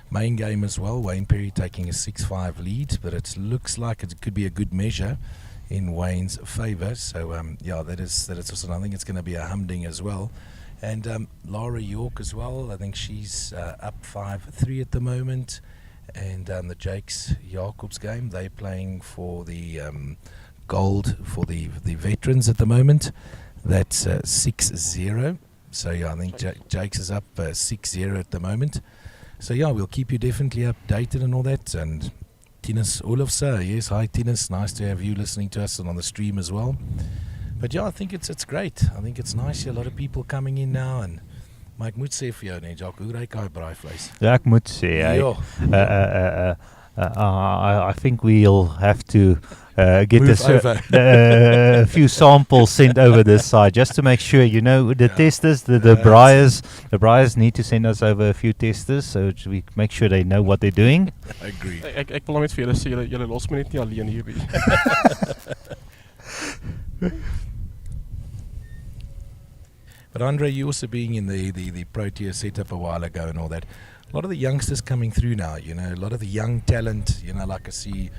main game as well, Wayne Perry taking a 6-5 lead, but it looks like it could be a good measure in Wayne's favour. So yeah, that is also, I think it's going to be a humding as well. And Laura York as well, I think she's up 5-3 at the moment. And the Jakes Jacobs game, they're playing for the gold for the veterans at the moment. That's 6-0. So yeah, I think Jakes is up 6-0 at the moment. So yeah, we'll keep you definitely updated and all that. And Tinus Olofse, yes, hi Tinus, nice to have you listening to us and on the stream as well. But yeah, I think it's great. I think it's nice. A lot of people coming in now, and maar ek moet sê vir jou, nee, Jacques, hoe ryk hy braaivleis? Ja, ek moet sê, I think we'll have to get a few samples sent over this side just to make sure, you know, the testers, the briars need to send us over a few testers so we make sure they know what they're doing. I agree. Ek wil net vir julle sê, julle los my net nie alleen hier by. But Andre, you also being in the Protea setup a while ago and all that, a lot of the youngsters coming through now, you know, a lot of the young talent, you know, like I see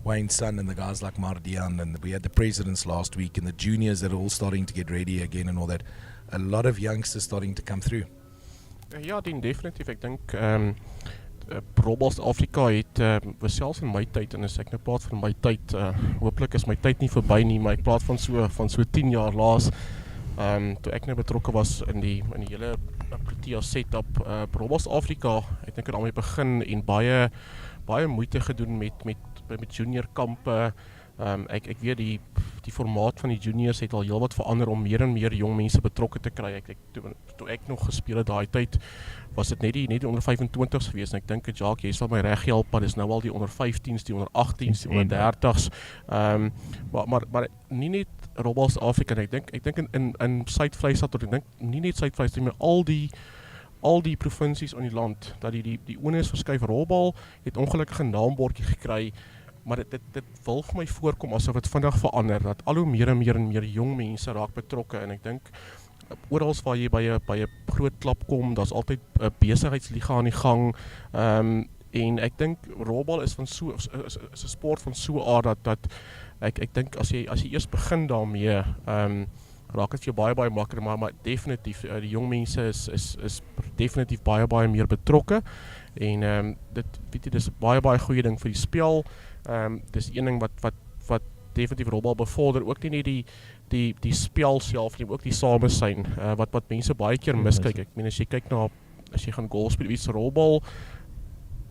Wayne's son and the guys like Mardian, and we had the presidents last week and the juniors that are all starting to get ready again and all that. A lot of youngsters starting to come through. Ja, definitief. Ek dink Robbels Afrika het selfs in my tyd, en as ek nou praat van my tyd, hopelik is my tyd nie verby nie, maar ek praat van so 10 jaar laas. toe ek nou betrokke was in die hele Protea setup, Robbals Afrika, ek dink het daarmee begin en baie moeite gedoen met junior kampe. Ek weet die formaat van die juniors het al heelwat verander om meer en meer jong mense betrokke te kry. Toe ek nog gespeel het daai tyd, was dit net die onder 25s gewees en ek dink Jacques, jy sal my reg help, maar dis nou al die onder 15s, die onder 18s, die onder 30s. Maar nie net Robbals Afrika, ek dink in Suid-Vrystaat, ek dink nie net Suid-Vrystaat, maar al die provinsies in die land, dat die onus verskuif. Robbal het ongelukkige naambordjie gekry, maar dit wil vir my voorkom asof dit vinnig verander, dat al hoe meer en meer jong mense raak betrokke, en ek dink oral waar jy by 'n groot klap kom, daar's altyd 'n besigheidsliga aan die gang, en ek dink Robbal is 'n sport van so aard dat ek dink as jy eers begin daarmee, raak dit vir jou baie makliker, maar definitief die jong mense is definitief baie meer betrokke, en dis 'n baie goeie ding vir die spel. Dis een ding wat definitief Robbal bevorder, ook nie net die spel self nie, ook die samesyn, wat mense baie keer miskyk. Ek meen as jy gaan golf speel, iets Robbal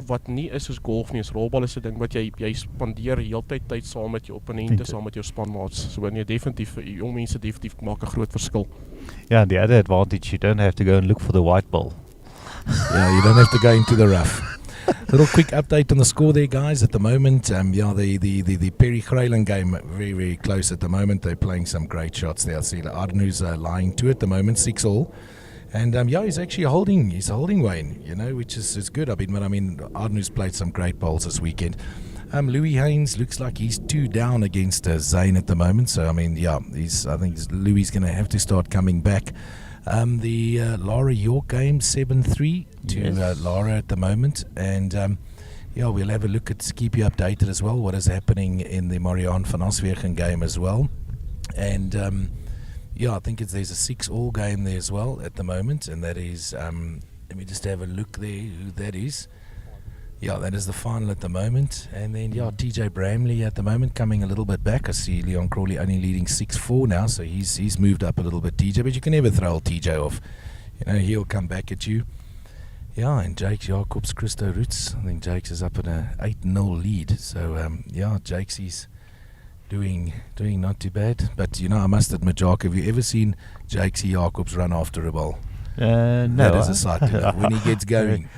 wat nie is soos golf nie, is Robbal is 'n ding wat jy spandeer heeltyd tyd saam met jou opponente, saam met jou spanmaats. So nee, definitief jong mense definitief maak 'n groot verskil. Yeah, the other advantage, you don't have to go and look for the white ball. Yeah, you don't have to go into the rough. Little quick update on the score there, guys. At the moment, the Perry Greyling game very close at the moment. They're playing some great shots there. I see Ardenou's lying to at the moment, 6-all. And he's actually holding Wayne, which is good. I mean, Ardenou's played some great bowls this weekend. Louis Haynes looks like he's 2 down against Zane at the moment. So I think Louis going to have to start coming back. The Lara York game 7-3 to Lara at the moment, and we'll have a look at keep you updated as well what is happening in the Marianne van Aswegen game as well, and I think there's a 6-all game there as well at the moment, and that is let me just have a look there who that is. Yeah, that is the final at the moment. And then, TJ Bramley at the moment coming a little bit back. I see Leon Crawley only leading 6-4 now, so he's moved up a little bit, TJ. But you can never throw old TJ off. He'll come back at you. Yeah, and Jake Jacobs, Christo Roots. I think Jake's is up at a 8-0 lead. So, Jake's he's doing not too bad. But, I must admit, Jake, have you ever seen Jake's Jacobs run after a ball? No. That is a sight to look when he gets going.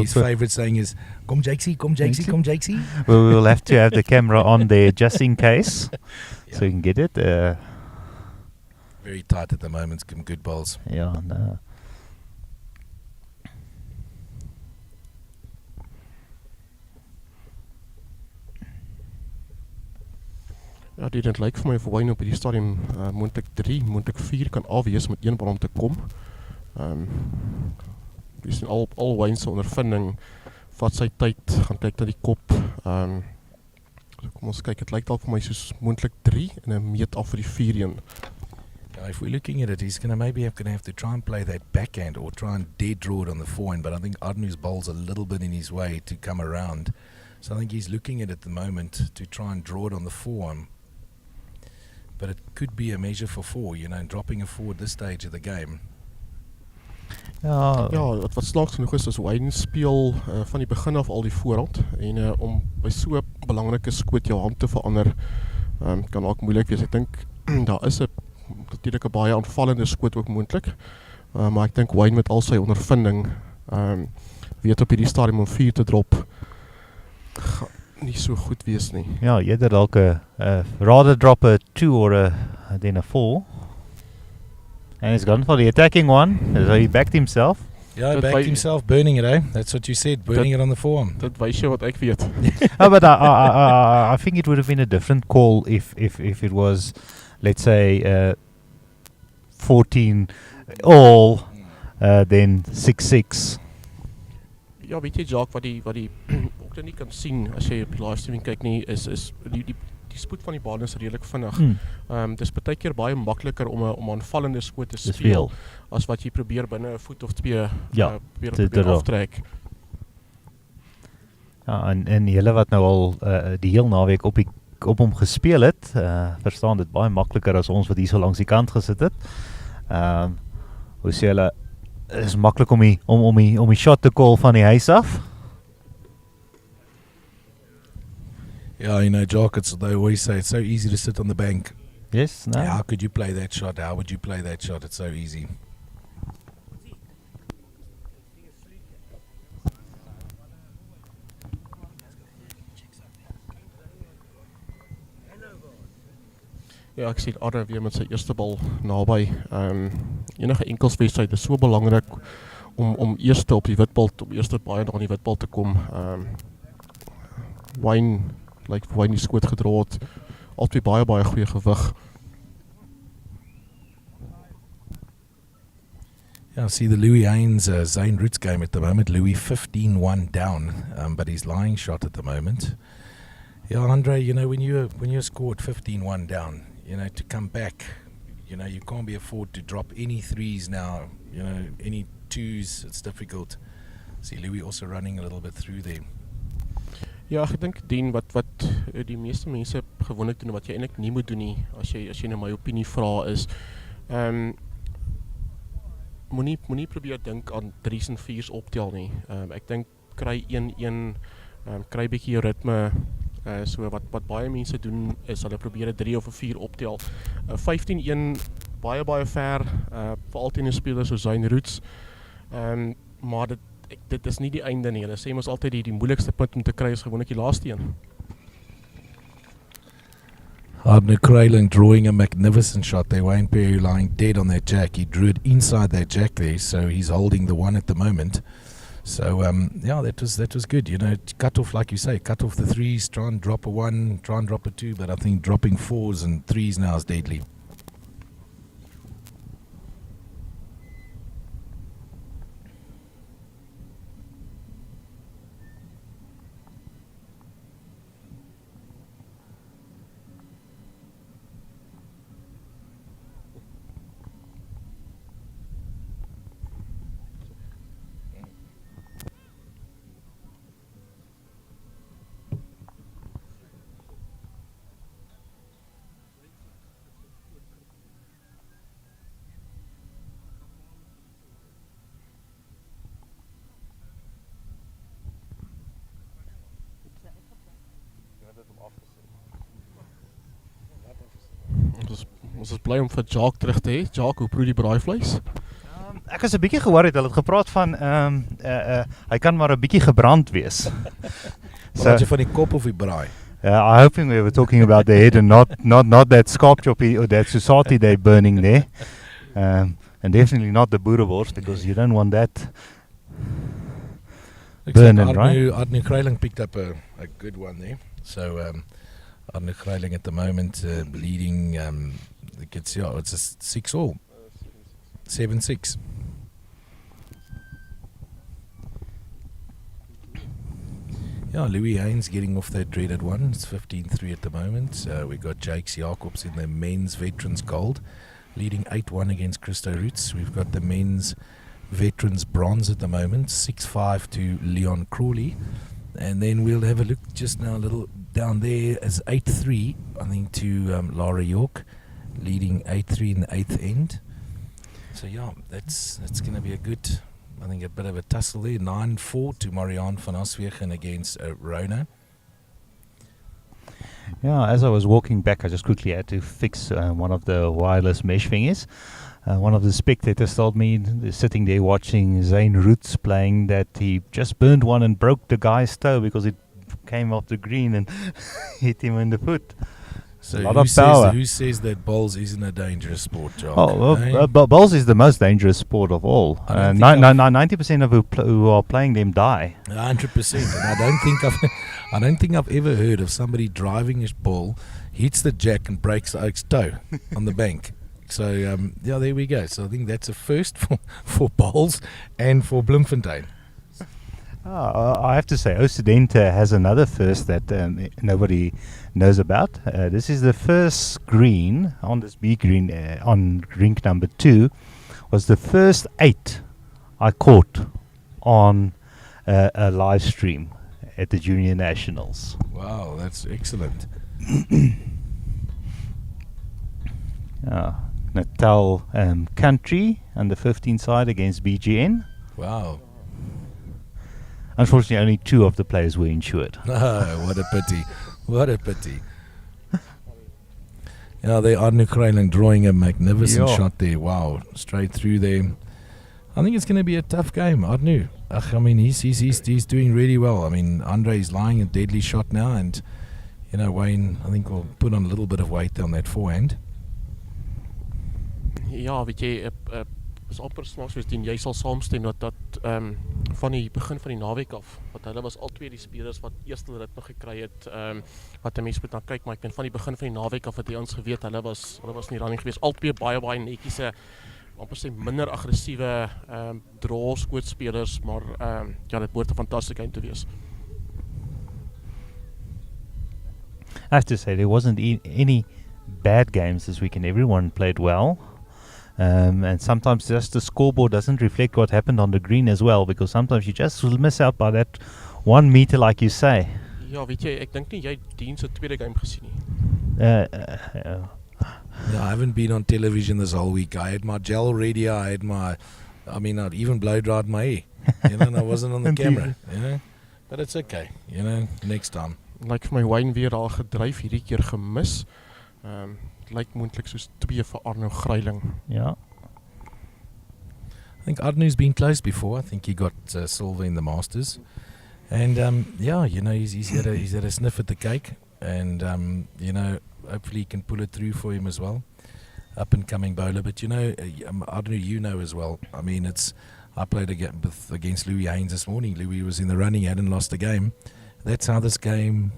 His favourite saying is, "Kom Jakesy, kom Jakesy, kom Jakesy." We'll have to have the camera on there just in case, so you can get it. Very tight at the moment, some good bowls. Yeah, no. Ja, dit lyk vir my of Wayne op hierdie stadium moontlik 3, moontlik 4 kan afwees met 1 bal om te kom. Dis al Wayne se ondervinding, vat sy tyd, gaan kyk na die kop. So kom ons kyk, dit lyk dalk vir my soos moontlik 3 en 'n meet af vir die 4-1. If we're looking at it, he's going to have to try and play that backhand or try and dead draw it on the forehand, but I think Ardenou's bowl's a little bit in his way to come around. So I think he's looking at the moment to try and draw it on the forearm. But it could be a measure for 4, dropping a 4 at this stage of the game. Ja, wat slags genoeg is Wayne speel van die begin af al die voorhand, en om by so 'n belangrike skoot jou hand te verander, kan ook moeilik wees. Ek dink daar is natuurlik 'n baie aanvallende skoot ook moontlik, maar ek dink Wayne met al sy ondervinding weet op hierdie stadium om 4 te drop nie so goed wees nie. Ja, eerder dalk rather drop a 2 or than a 4. And he's gone for the attacking one, so he backed himself. Yeah, he backed himself, burning it, eh? That's what you said, burning it on the forearm. Dit wys jy wat ek weet. But I think it would have been a different call if it was, let's say, 14 all, then 6-6. Ja, weet jy, Jacques, wat die ook nie kan sien as jy op die livestreaming kyk nie, is die spoed van die baan is redelik vinnig. Dis baie keer baie makliker om 'n aanvallende skoot te speel as wat jy probeer binne 'n voet of 2 probeer aftrek. Ja, en julle wat nou al die heel naweek op die op hom gespeel het, verstaan dit baie makliker as ons wat hier so langs die kant gesit het. Hoe sê hulle, is maklik om die shot te call van die huis af. Yeah, you know, Jock, they always say it's so easy to sit on the bank. Yes, no. How could you play that shot? How would you play that shot? It's so easy. Ja, ek sien Arne weer met sy eerste bal naby. Enige enkelswedstryd is so belangrik om eerste op die witbal, om eerste baie aan die witbal te kom. Wayne die skoot gedra het, altyd baie goeie gewig. Yeah, see the Louis Haynes Zane Roots game at the moment. Louis 15-1 down, but he's lying shot at the moment. Yeah, Andre, you know, when you're scored 15-1 down, you know, to come back, you know, you can't be afford to drop any threes now, you know, any twos, it's difficult. See Louis also running a little bit through there. Ja, ek dink Dean wat die meeste mense gewoonlik doen wat jy eintlik nie moet doen nie, as jy na my opinie vra is, moenie probeer dink aan 3's en 4's optel nie. Ek dink kry 1-1, kry bietjie jou ritme. So wat baie mense doen is hulle probeer 'n 3 of 'n 4 optel. 15-1 baie ver, veral teen 'n speler so Zane Roots. Maar dit is nie die einde nie. Hulle sê mos altyd die moeilikste punt om te kry is gewoonlik die laaste een. Arne Greyling drawing a magnificent shot there. Wayne Perry lying dead on that jack. He drew it inside that jack there, so he's holding the one at the moment. So yeah, that was good. You know, cut off, like you say, cut off the threes, try and drop a 1, try and drop a 2, but I think dropping 4s and 3s now is deadly. Ons is bly om vir Jacques terug te hê. Jacques, hoe proe die braaivleis? Ek is 'n bietjie geworried, hulle het gepraat van hy kan maar 'n bietjie gebrand wees. Praat jy van die kop of die braai? I'm hoping we were talking about the head and not that sculpture or that society they're burning there. And definitely not the boerewors, because you don't want that burning, right? Arne Greyling picked up a good one there. So Arne Greyling at the moment leading, it's a 6-all. 7-6. Yeah, Louis Haynes getting off that dreaded one. It's 15-3 at the moment. We got Jakes Jacobs in the men's veterans gold, leading 8-1 against Christo Roots. We've got the men's veterans bronze at the moment, 6-5 to Leon Crawley. And then we'll have a look just now a little down there as 8-3, I think, to Lara York, leading 8-3 in the 8th end. So yeah, that's going to be a good, I think, a bit of a tussle there. 9-4 to Marianne van Aswegen against Rona. Yeah, as I was walking back, I just quickly had to fix one of the wireless mesh thingies. One of the spectators told me, sitting there watching Zane Roots playing, that he just burned one and broke the guy's toe because it came off the green and hit him in the foot. So a lot of power. Who says that bowls isn't a dangerous sport, Jock? Bowls is the most dangerous sport of all. 90% of who are playing them die. 100%. And I don't think I've ever heard of somebody driving his ball, hits the jack and breaks the oak's toe on the bank. So yeah, there we go. So I think that's a first for bowls and for Bloemfontein. I have to say, Studente has another first that nobody knows about. This is the first green on this B green on rink number 2. Was the first 8 I caught on a live stream at the Junior Nationals. Wow, that's excellent. Natal Country under 15 side against BGN. Wow. Unfortunately, only 2 of the players were insured. Oh, what a pity. What a pity. Yeah, they are Greyling drawing a magnificent shot there. Wow, straight through there. I think it's going to be a tough game. Arnu. I mean, he's doing really well. I mean, Andre is lying a deadly shot now, and Wayne, I think, will put on a little bit of weight on that forehand. Ja, weet jy, is amper snaaks soos die jy sal saamstem dat van die begin van die naweek af, wat hulle was al twee die spelers wat eerste ritme gekry het, wat 'n mens moet na kyk, maar ek dink van die begin van die naweek af het ons geweet hulle was nie running geweest, al twee baie netjies, amper sê minder aggressiewe draw skootspelers, maar ja, dit behoort 'n fantastiese game te wees. I have to say, there wasn't any bad games this weekend. Everyone played well. And sometimes just the scoreboard doesn't reflect what happened on the green as well, because sometimes you just miss out by that 1 meter, like you say. Ja, weet jy, ek dink nie jy Dean se tweede game gesien nie. Yeah, I haven't been on television this whole week. I had my gel radio, I'd even blow dried my hair, and I wasn't on the camera, But it's okay, next time. Lyk vir my Wayne weer al gedryf, hierdie keer gemis. Lyk moontlik soos 2 vir Arno Greyling. Yeah. I think Arno's been close before. I think he got silver in the Masters. And he's had a sniff at the cake, and hopefully he can pull it through for him as well. Up and coming bowler, but Arno, as well. I mean, I played against Louis Haynes this morning. Louis was in the running, hadn't lost a game. That's how this game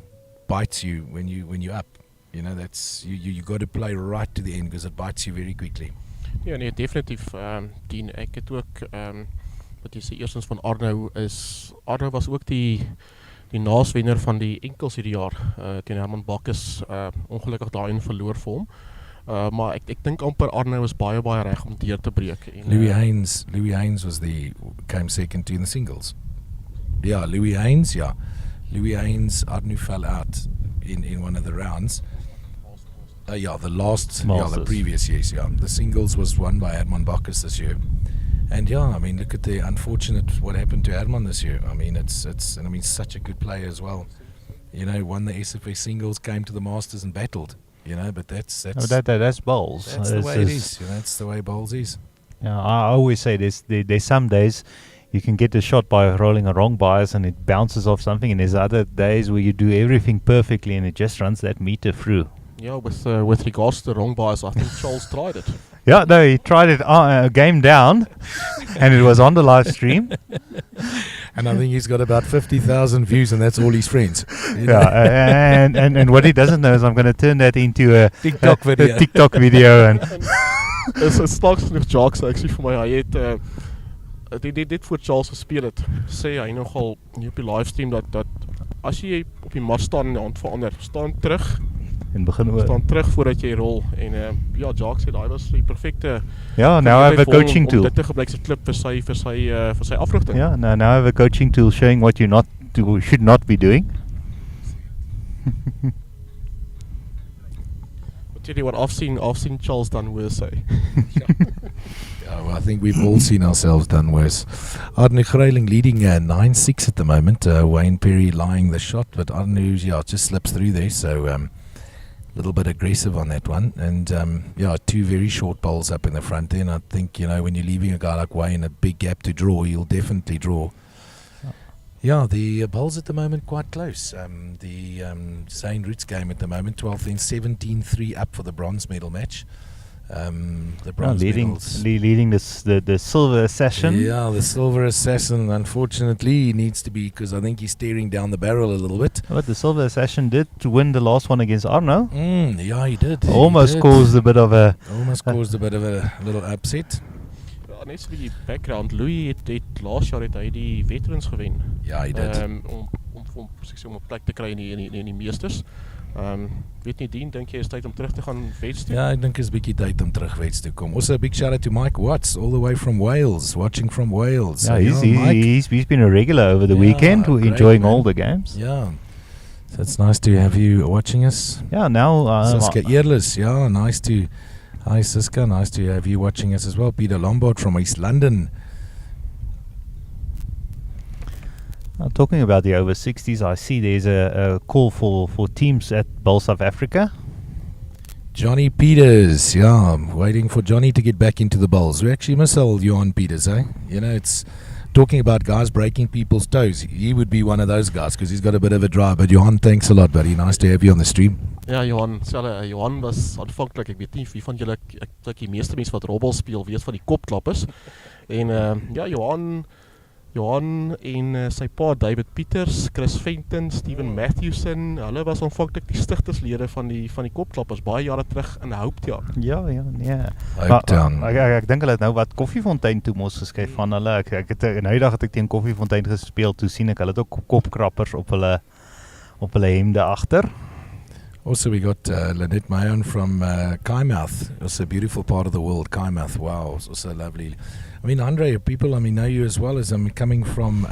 bites you when you're up. That's you got to play right to the end, because it bites you very quickly. Ja, nee, definitief. Dien, ek het ook wat jy sê eerstens van Arno was ook die naaswenner van die enkels hierdie jaar teen Herman Bakkes, ongelukkig daarin verloor vir hom. Maar ek dink amper Arno is baie reg om deur te breek. En, Louis Haynes came second to in the singles. Yeah, Louis Haynes, Arno fell out in one of the rounds. The previous, yes, yeah. The singles was won by Herman Bakkes this year. And look at the unfortunate what happened to Herman this year. I mean, it's such a good player as well. Won the SFS singles, came to the Masters and battled. But that's bowls. That's the way it is. That's the way bowls is. Yeah, I always say there's some days you can get a shot by rolling a wrong bias and it bounces off something, and there's other days where you do everything perfectly and it just runs that meter through. Yeah, with regards to the wrong bias, I think Charles tried it. Yeah, no, he tried it game down, and it was on the live stream. And I think he's got about 50,000 views, and that's all his friends. Yeah, and what he doesn't know is I'm going to turn that into a TikTok video. A TikTok video, and is snaaks genoeg Jacques actually vir my. Hy het dit voor Charles gespeel het. Sê hy nogal nie op die livestream dat as jy op die mat staan en die hand verander, staan terug. En begin oor. Staan terug voordat jy rol, en Jacques sê daai was die perfekte. Yeah, now I have a coaching tool. Om dit te gebruik as 'n klip vir sy afrigting. Yeah, now I have a coaching tool showing what you should not be doing. I'll tell you what, I've seen Charles done worse. I think we've all seen ourselves done worse. Arno Greyling leading 9-6 at the moment. Wayne Perry lying the shot, but Arno just slips through there, so a little bit aggressive on that one. And 2 very short bowls up in the front there, and I think when you're leaving a guy like Wayne a big gap to draw, he'll definitely draw. Yeah, the bowls at the moment quite close. The Zane Roots game at the moment, 12 and 17-3 up for the bronze medal match. The bronze leading the silver assassin. Yeah, the silver assassin, unfortunately, he needs to be, because I think he's staring down the barrel a little bit. But the silver assassin did win the last one against Arno. Yeah, he did. Almost caused a bit of a little upset. Ja, net so 'n bietjie background. Louis het laas jaar hy die veterans gewen. Ja, hy het om 'n plek te kry in die meesters. Weet nie, Dean, dink jy is tyd om terug te gaan wets toe? Ja, ek dink is bietjie tyd om terug wets te kom. Also a big shout out to Mike Watts, all the way from Wales, watching from Wales. Yeah, he's been a regular over the weekend, enjoying all the games. Yeah. So it's nice to have you watching us. Yeah, now Siska Eerlis, yeah, hi Siska, nice to have you watching us as well. Peter Lombard from East London. talking about the over 60s, I see there's a call for teams at Bowl South Africa. Johnny Peters, yeah, I'm waiting for Johnny to get back into the bowls. We actually miss old Johan Peters, eh? You know, it's talking about guys breaking people's toes. He would be one of those guys because he's got a bit of a drive. But Johan, thanks a lot, buddy. Nice to have you on the stream. Ja, Johan, Johan was aanvanklik, ek weet nie wie van julle, ek dink die meeste mense wat robbel speel weet van die kopklappers. En ja, Johan en sy pa David Pieters, Chris Fenton, Steven Matthewson, hulle was aanvanklik die stigterslede van die kopklappers baie jare terug in Hopetown. Ja, nee. Hopetown. Ek dink hulle het nou wat Koffiefontein toe mos geskryf van hulle. Ek het nou die dag het ek teen Koffiefontein gespeel, toe sien ek hulle het ook kopkrappers op hulle hemde agter. Also, we got Lynette Mayon from Kymouth. It's a beautiful part of the world, Kymouth. Wow, it's also lovely. I mean, Andre, people, know you as well as coming from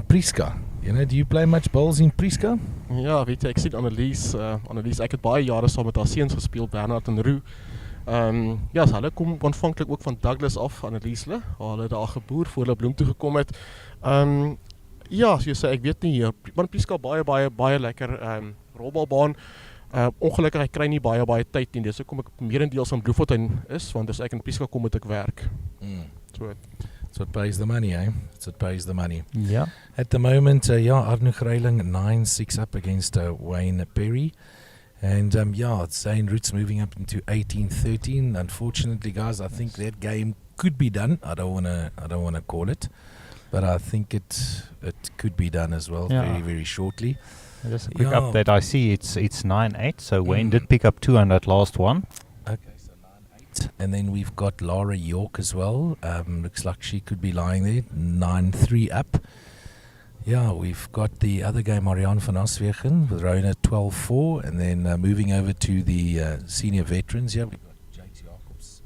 Prieska. You know, do you play much bowls in Prieska? Ja, weet jy, ek sien Annelies, ek het baie jare saam met haar seuns gespeel, Bernard en Roo. Ja, hulle kom aanvanklik ook van Douglas af, Annelies hulle. Hulle het daar geboer voor hulle Bloem toe gekom het. Ja, soos jy sê, ek weet nie hier, maar Prieska baie lekker rolbalbaan. Ongelukkig ek kry nie baie tyd nie. Dis hoekom ek meerendeels aan Bloemfontein is, want as ek in Prieska kom moet ek werk. So it pays the money, eh? So it pays the money. Yeah. At the moment, Arno Greyling 9-6 up against Wayne Perry. And Zane Roots moving up into 18-13. Unfortunately, guys, I think that game could be done. I don't wanna call it, but I think it could be done as well, very, very shortly. Just a quick update. I see it's 9-8. So Wayne did pick up 2 on that last one. Okay, so 9-8, and then we've got Lara York as well. Looks like she could be lying there. 9-3 up. Yeah, we've got the other game, Marianne van Aswegen with Rona 12-4, and then moving over to the senior veterans. Yeah, we've got Jakes Jacobs.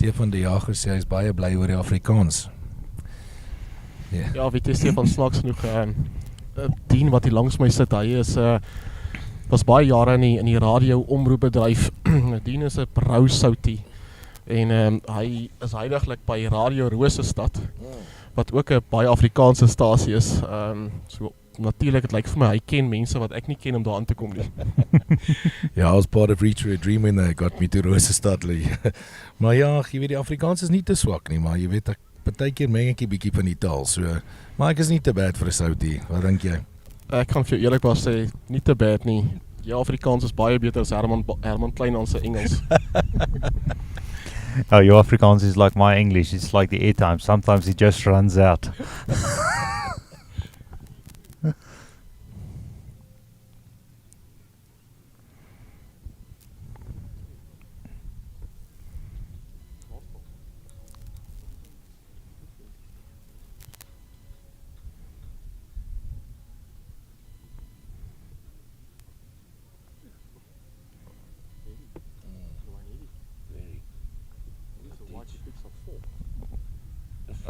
Stefan de Jager sê hy is baie bly oor die Afrikaans. Ja, weet jy, Stefan, snaaks genoeg, Dean wat hier langs my sit, hy is was baie jare in die radio omroepbedryf. Dean is 'n brousoutie en hy is heiliglik by Radio Rosestad, wat ook 'n baie Afrikaanse stasie is. So natuurlik, het lyk vir my hy ken mense wat ek nie ken om daar aan te kom nie. Ja, I was part of Reach for a Dream when they got me to Rosestad. Maar ja, jy weet die Afrikaans is nie te swak nie, maar jy weet ek partykeer meng ek 'n bietjie van die taal. So, maar ek is nie te bad vir 'n soutie. Wat dink jy? Ek kan vir jou eerlikwaar sê, nie te bad nie. Jou Afrikaans is baie beter as Herman Kleinhans se Engels. Oh, your Afrikaans is like my English. It's like the airtime. Sometimes it just runs out.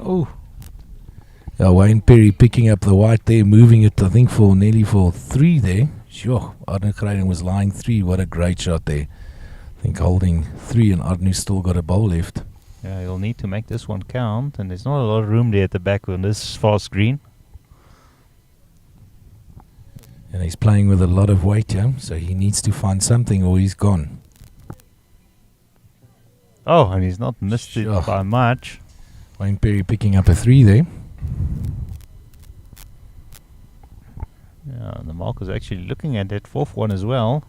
Oh. Yeah, Wayne Perry picking up the white there, moving it, I think, nearly for 3 there. Sure, Arno Greyling was lying 3. What a great shot there. I think holding 3 and Arno's still got a bowl left. Yeah, he'll need to make this one count, and there's not a lot of room there at the back on this fast green. And he's playing with a lot of weight, yeah, so he needs to find something or he's gone. Oh, and he's not missed it by much. Wayne Perry picking up a 3 there. Yeah, and the marker's actually looking at that 4th one as well.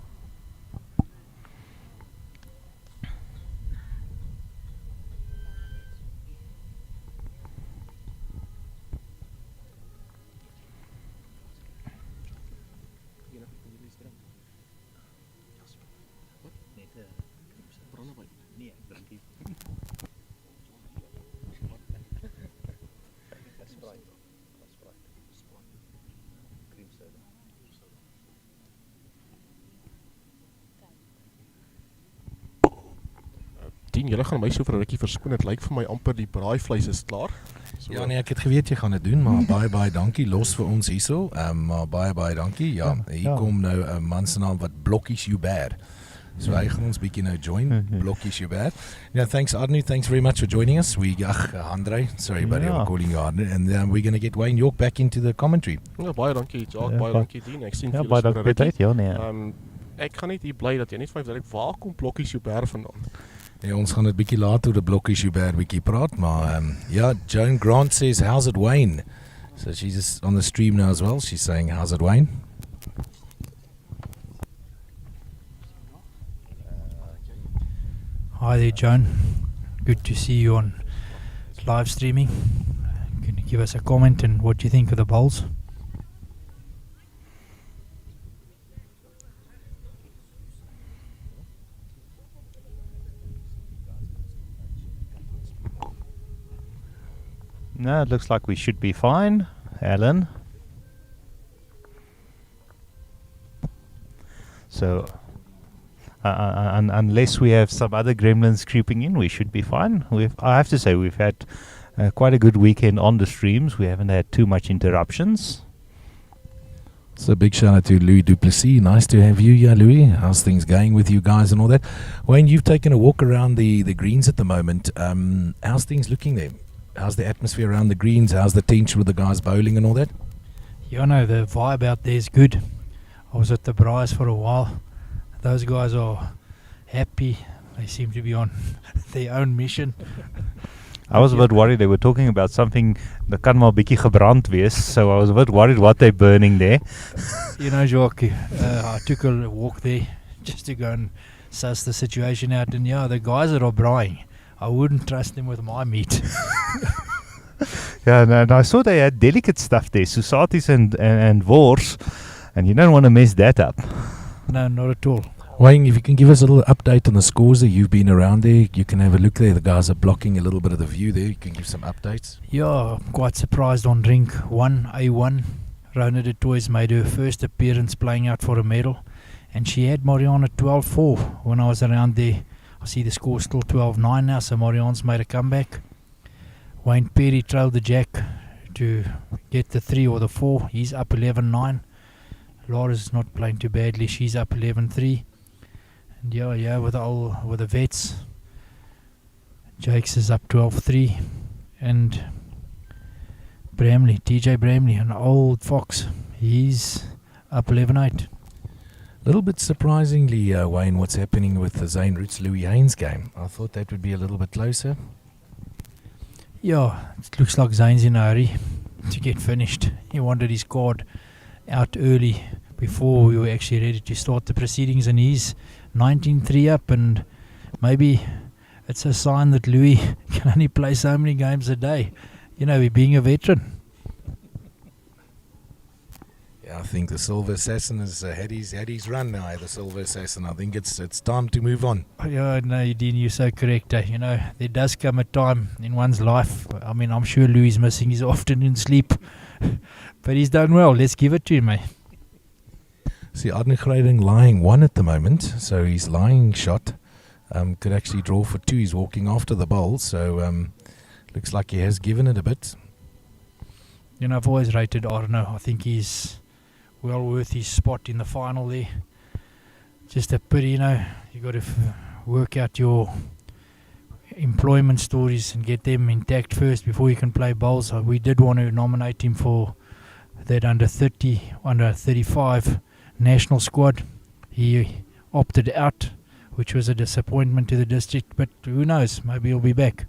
Dean, julle gaan my so vir 'n rukkie verskoon. Dit lyk vir my amper die braaivleis is klaar. So, Ja nee, ek het geweet jy gaan dit doen, maar baie dankie los vir ons hierso. Maar baie dankie. Ja, hier ja. kom nou 'n man se naam wat Blokkies Hubert. So hy gaan ons bietjie nou join, Blokkies Hubert. Yeah, thanks Arnie, thanks very much for joining us. Andre, sorry buddy, I'm calling you Arnie. And we're going to get Wayne York back into the commentary. Ja, baie dankie Jacques, baie dankie Dean. Ek sien Ja, vir baie julle so dankie vir 'n tyd, ja nee. rukkie. Ek gaan net hier bly dat jy net vir my sê waar kom Blokkies Hubert vandaan? Ja, ons gaan dit bietjie later oor die Blokkies Hubert bietjie praat, maar ja, Joan Grant says, how's it Wayne? So she's just on the stream now as well. She's saying, how's it Wayne? Hi there, Joan. Good to see you on live streaming. Can you give us a comment and what you think of the bowls? No, it looks like we should be fine, Alan. So, unless we have some other gremlins creeping in, we should be fine. I have to say, we've had quite a good weekend on the streams. We haven't had too much interruptions. So big shout out to Louis Duplessis. Nice to have you here, Louis. How's things going with you guys and all that? Wayne, you've taken a walk around the greens at the moment. How's things looking there? How's the atmosphere around the greens? How's the tension with the guys bowling and all that? Yeah, no, the vibe out there is good. I was at the Bryce for a while. Those guys are happy. They seem to be on their own mission. I was a bit worried. They were talking about something that kan maar bietjie gebrand wees, so I was a bit worried what they're burning there. You know, Jacques, I took a walk there just to go and suss the situation out. And yeah, the guys that are braaiing, I wouldn't trust them with my meat. Yeah, and I saw they had delicate stuff there, susatis and wors, and you don't want to mess that up. No, not at all. Wayne, if you can give us a little update on the scores there. You've been around there. You can have a look there. The guys are blocking a little bit of the view there. You can give some updates. Yeah, I'm quite surprised on drink 1, A1. Rona de Toys made her first appearance playing out for a medal. And she had Marianne at 12-4 when I was around there. I see the score still 12-9 now, so Marianne's made a comeback. Wayne Perry trailed the jack to get the 3 or the 4. He's up 11-9. Laura's not playing too badly. She's up 11-3. And yeah, with the vets, Jakes is up 12-3. And TJ Bramley, an old fox, he's up 11-8. A little bit surprisingly, Wayne, what's happening with the Zane Roots Louis Haynes game. I thought that would be a little bit closer. Yeah, it looks like Zane's in a hurry to get finished. He wanted his card out early before we were actually ready to start the proceedings, and he's 19-3 up, and maybe it's a sign that Louis can only play so many games a day. You know, being a veteran. Yeah, I think the Silver Assassin has had his run now. The Silver Assassin. I think it's time to move on. Yeah, no, Dean, you're so correct. You know, there does come a time in one's life. I mean, I'm sure Louis is missing his afternoon sleep, but he's done well. Let's give it to him, mate. See, Arnie Greyling lying 1 at the moment, so his lying shot could actually draw for 2. He's walking after the bowl, so looks like he has given it a bit. You know, I've always rated Arno. I think he's well worth his spot in the final there. Just a pity, you know, you got to work out your employment stories and get them intact first before you can play bowls. We did want to nominate him for that under 35 national squad. He opted out, which was a disappointment to the district, but who knows, maybe he'll be back.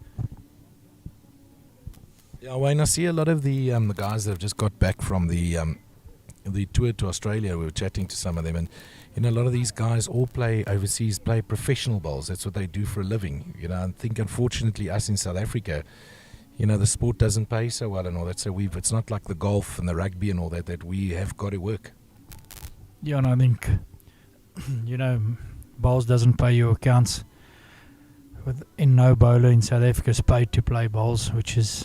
Yeah, Wayne, I see a lot of the guys that have just got back from the tour to Australia. We were chatting to some of them, and you know, a lot of these guys all play overseas, play professional bowls. That's what they do for a living. You know, I think unfortunately us in South Africa, you know, the sport doesn't pay so well and all that. So it's not like the golf and the rugby and all that we have got to work. Yeah, and I think, you know, bowls doesn't pay your accounts. In no bowler in South Africa is paid to play bowls, which is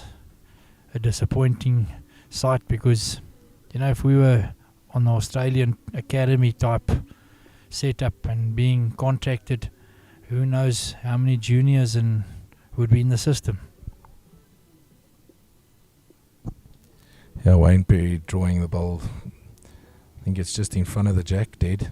a disappointing sight because, you know, if we were on the Australian academy type setup and being contracted, who knows how many juniors and would be in the system. Yeah, Wayne Perry drawing the ball. I think it's just in front of the jack, dead.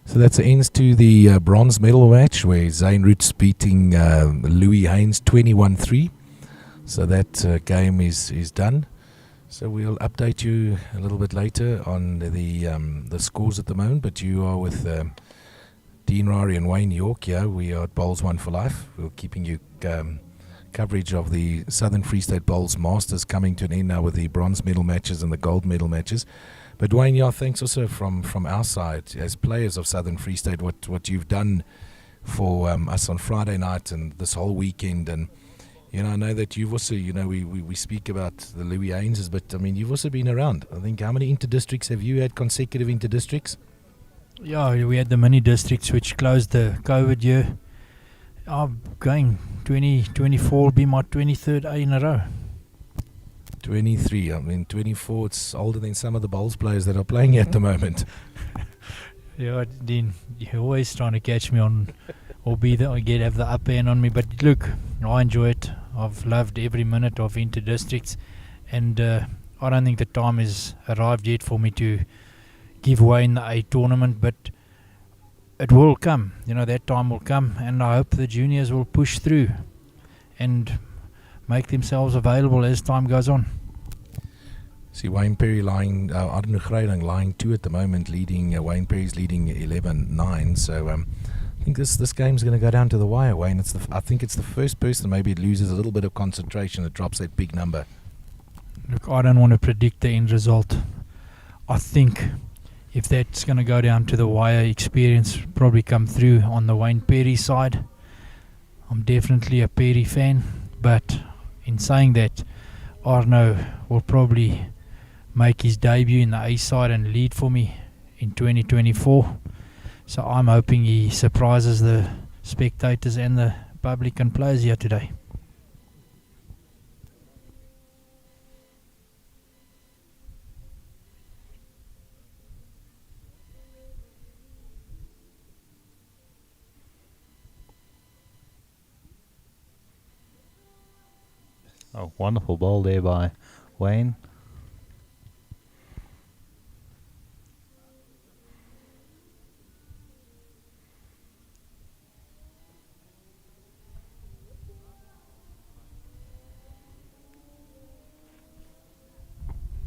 So that's the ends to the bronze medal match where Zane Roots beating Louis Haynes 21-3. So that game is done. So we'll update you a little bit later on the scores at the moment. But you are with Dean Rari and Wayne York. Yeah, we are at Bowls One for Life. We're keeping you coverage of the Southern Free State Bowls Masters coming to an end now with the bronze medal matches and the gold medal matches. But Wayne, yeah, thanks also from our side as players of Southern Free State, what you've done for us on Friday night and this whole weekend. And you know, I know that you've also, you know, we speak about the Louis Hayneses, but I mean, you've also been around. I think, how many inter-districts have you had, consecutive inter-districts? Yeah, we had the mini districts which closed the COVID year. I'm going 2024 will be my 23rd A in a row. 23. I mean, 24. It's older than some of the bowls players that are playing at the moment. Yeah, Dean, you're always trying to catch me on, or have the upper hand on me. But look, I enjoy it. I've loved every minute of inter-districts, and I don't think the time has arrived yet for me to give way in the A tournament, but it will come. You know, that time will come, and I hope the juniors will push through and make themselves available as time goes on. See Wayne Perry lying, Arden Greyling lying 2 at the moment, leading. Wayne Perry's leading 11-9. So I think this game's going to go down to the wire, Wayne. I think it's the first person maybe it loses a little bit of concentration that drops that big number. Look, I don't want to predict the end result. I think if that's going to go down to the wire, experience probably come through on the Wayne Perry side. I'm definitely a Perry fan, but in saying that, Arno will probably make his debut in the A side and lead for me in 2024. So I'm hoping he surprises the spectators and the public and players here today. Oh, wonderful ball there by Wayne.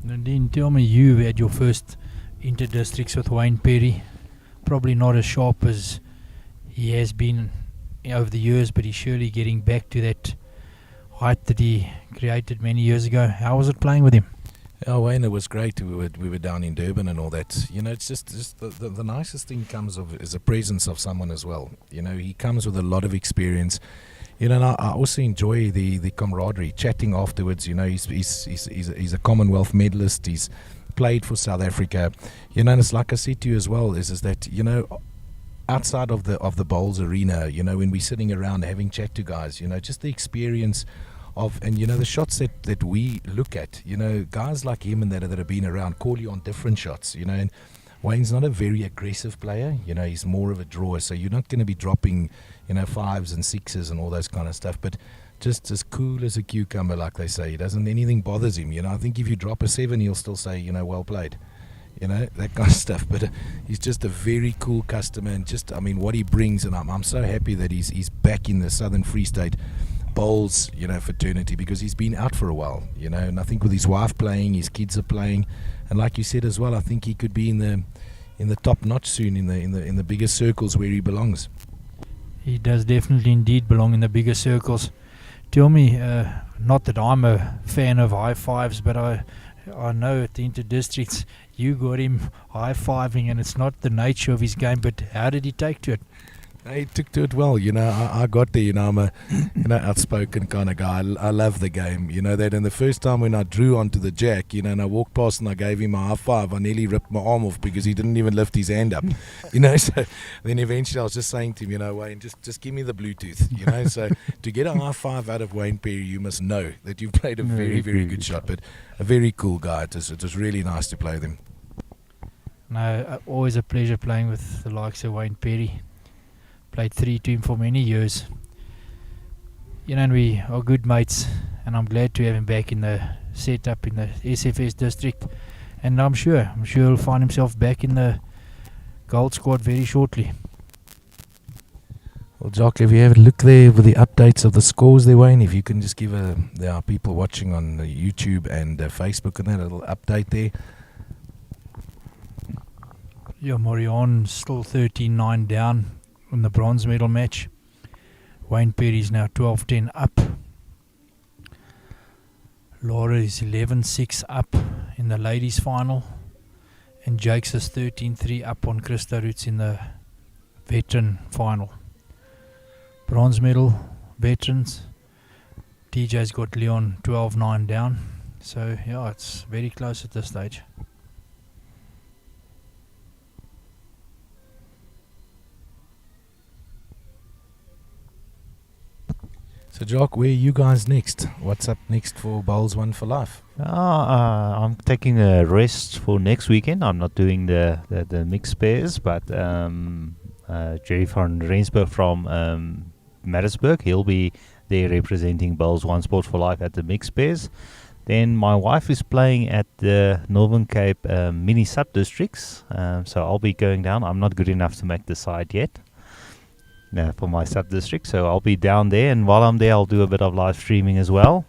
Nadine, tell me, you had your first inter-districts with Wayne Perry. Probably not as sharp as he has been over the years, but he's surely getting back to that height that he created many years ago. How was it playing with him? Oh, Wayne, it was great. We were down in Durban and all that. You know, it's just the nicest thing comes of is the presence of someone as well. You know, he comes with a lot of experience. You know, and I also enjoy the camaraderie, chatting afterwards. You know, he's a Commonwealth medalist. He's played for South Africa. You know, and it's like I said to you as well, is that, you know, outside of the bowls arena, you know, when we're sitting around having chat to guys, you know, just the experience of, and you know, the shots that we look at, you know, guys like him and that have been around call you on different shots, you know, and Wayne's not a very aggressive player, you know, he's more of a drawer, so you're not going to be dropping, you know, 5s and 6s and all those kind of stuff, but just as cool as a cucumber, like they say. He doesn't, anything bothers him, you know. I think if you drop a 7, he'll still say, you know, well played. You know, that kind of stuff. But he's just a very cool customer, and just, I mean, what he brings, and I'm so happy that he's back in the Southern Free State Bowls, you know, fraternity, because he's been out for a while, you know, and I think with his wife playing, his kids are playing, and like you said as well, I think he could be in the top notch soon, in the bigger circles where he belongs. He does definitely indeed belong in the bigger circles. Tell me, not that I'm a fan of high fives, but I know at the inter-districts you got him high-fiving, and it's not the nature of his game, but how did he take to it? He took to it well, I got there, I'm a outspoken kind of guy. I love the game, that. And the first time when I drew onto the jack, and I walked past and I gave him a high five, I nearly ripped my arm off because he didn't even lift his hand up, So then eventually I was just saying to him, Wayne, just give me the Bluetooth, So to get a high five out of Wayne Perry, you must know that you've played a very, very good shot. But a very cool guy. It was really nice to play with him. No, always a pleasure playing with the likes of Wayne Perry. Played 3 to him for many years. And we are good mates, and I'm glad to have him back in the setup in the SFS district. And I'm sure he'll find himself back in the gold squad very shortly. Well, Jock, if you have a look there with the updates of the scores there, Wayne, if you can just give there are people watching on YouTube and Facebook and that little update there. Yeah, Morion still 13-9 down in the bronze medal match. Wayne Perry's now 12-10 up. Laura is 11-6 up in the ladies final. And Jakes is 13-3 up on Christa Roots in the veteran final. Bronze medal, veterans. TJ's got Leon 12-9 down. So, yeah, it's very close at this stage. So, Jock, where are you guys next? What's up next for Bowls One for Life? I'm taking a rest for next weekend. I'm not doing the mixed pairs, but Jerry van Rensburg from Maritzburg, he'll be there representing Bowls One Sport for Life at the mixed pairs. Then my wife is playing at the Northern Cape mini sub-districts, so I'll be going down. I'm not good enough to make the side yet. For my sub-district, so I'll be down there, and while I'm there I'll do a bit of live streaming as well.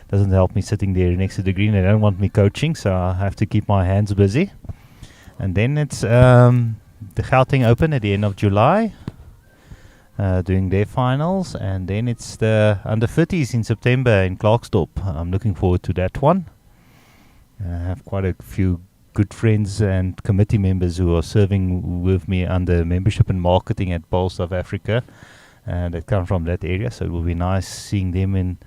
Doesn't help me sitting there next to the green. They don't want me coaching, so I have to keep my hands busy. And then it's the Gauteng Open at the end of July, doing their finals, and then it's the under 30s in September in Klerksdorp. I'm looking forward to that one. I have quite a few good friends and committee members who are serving with me under membership and marketing at Bowl South Africa, and that come from that area, so it will be nice seeing them and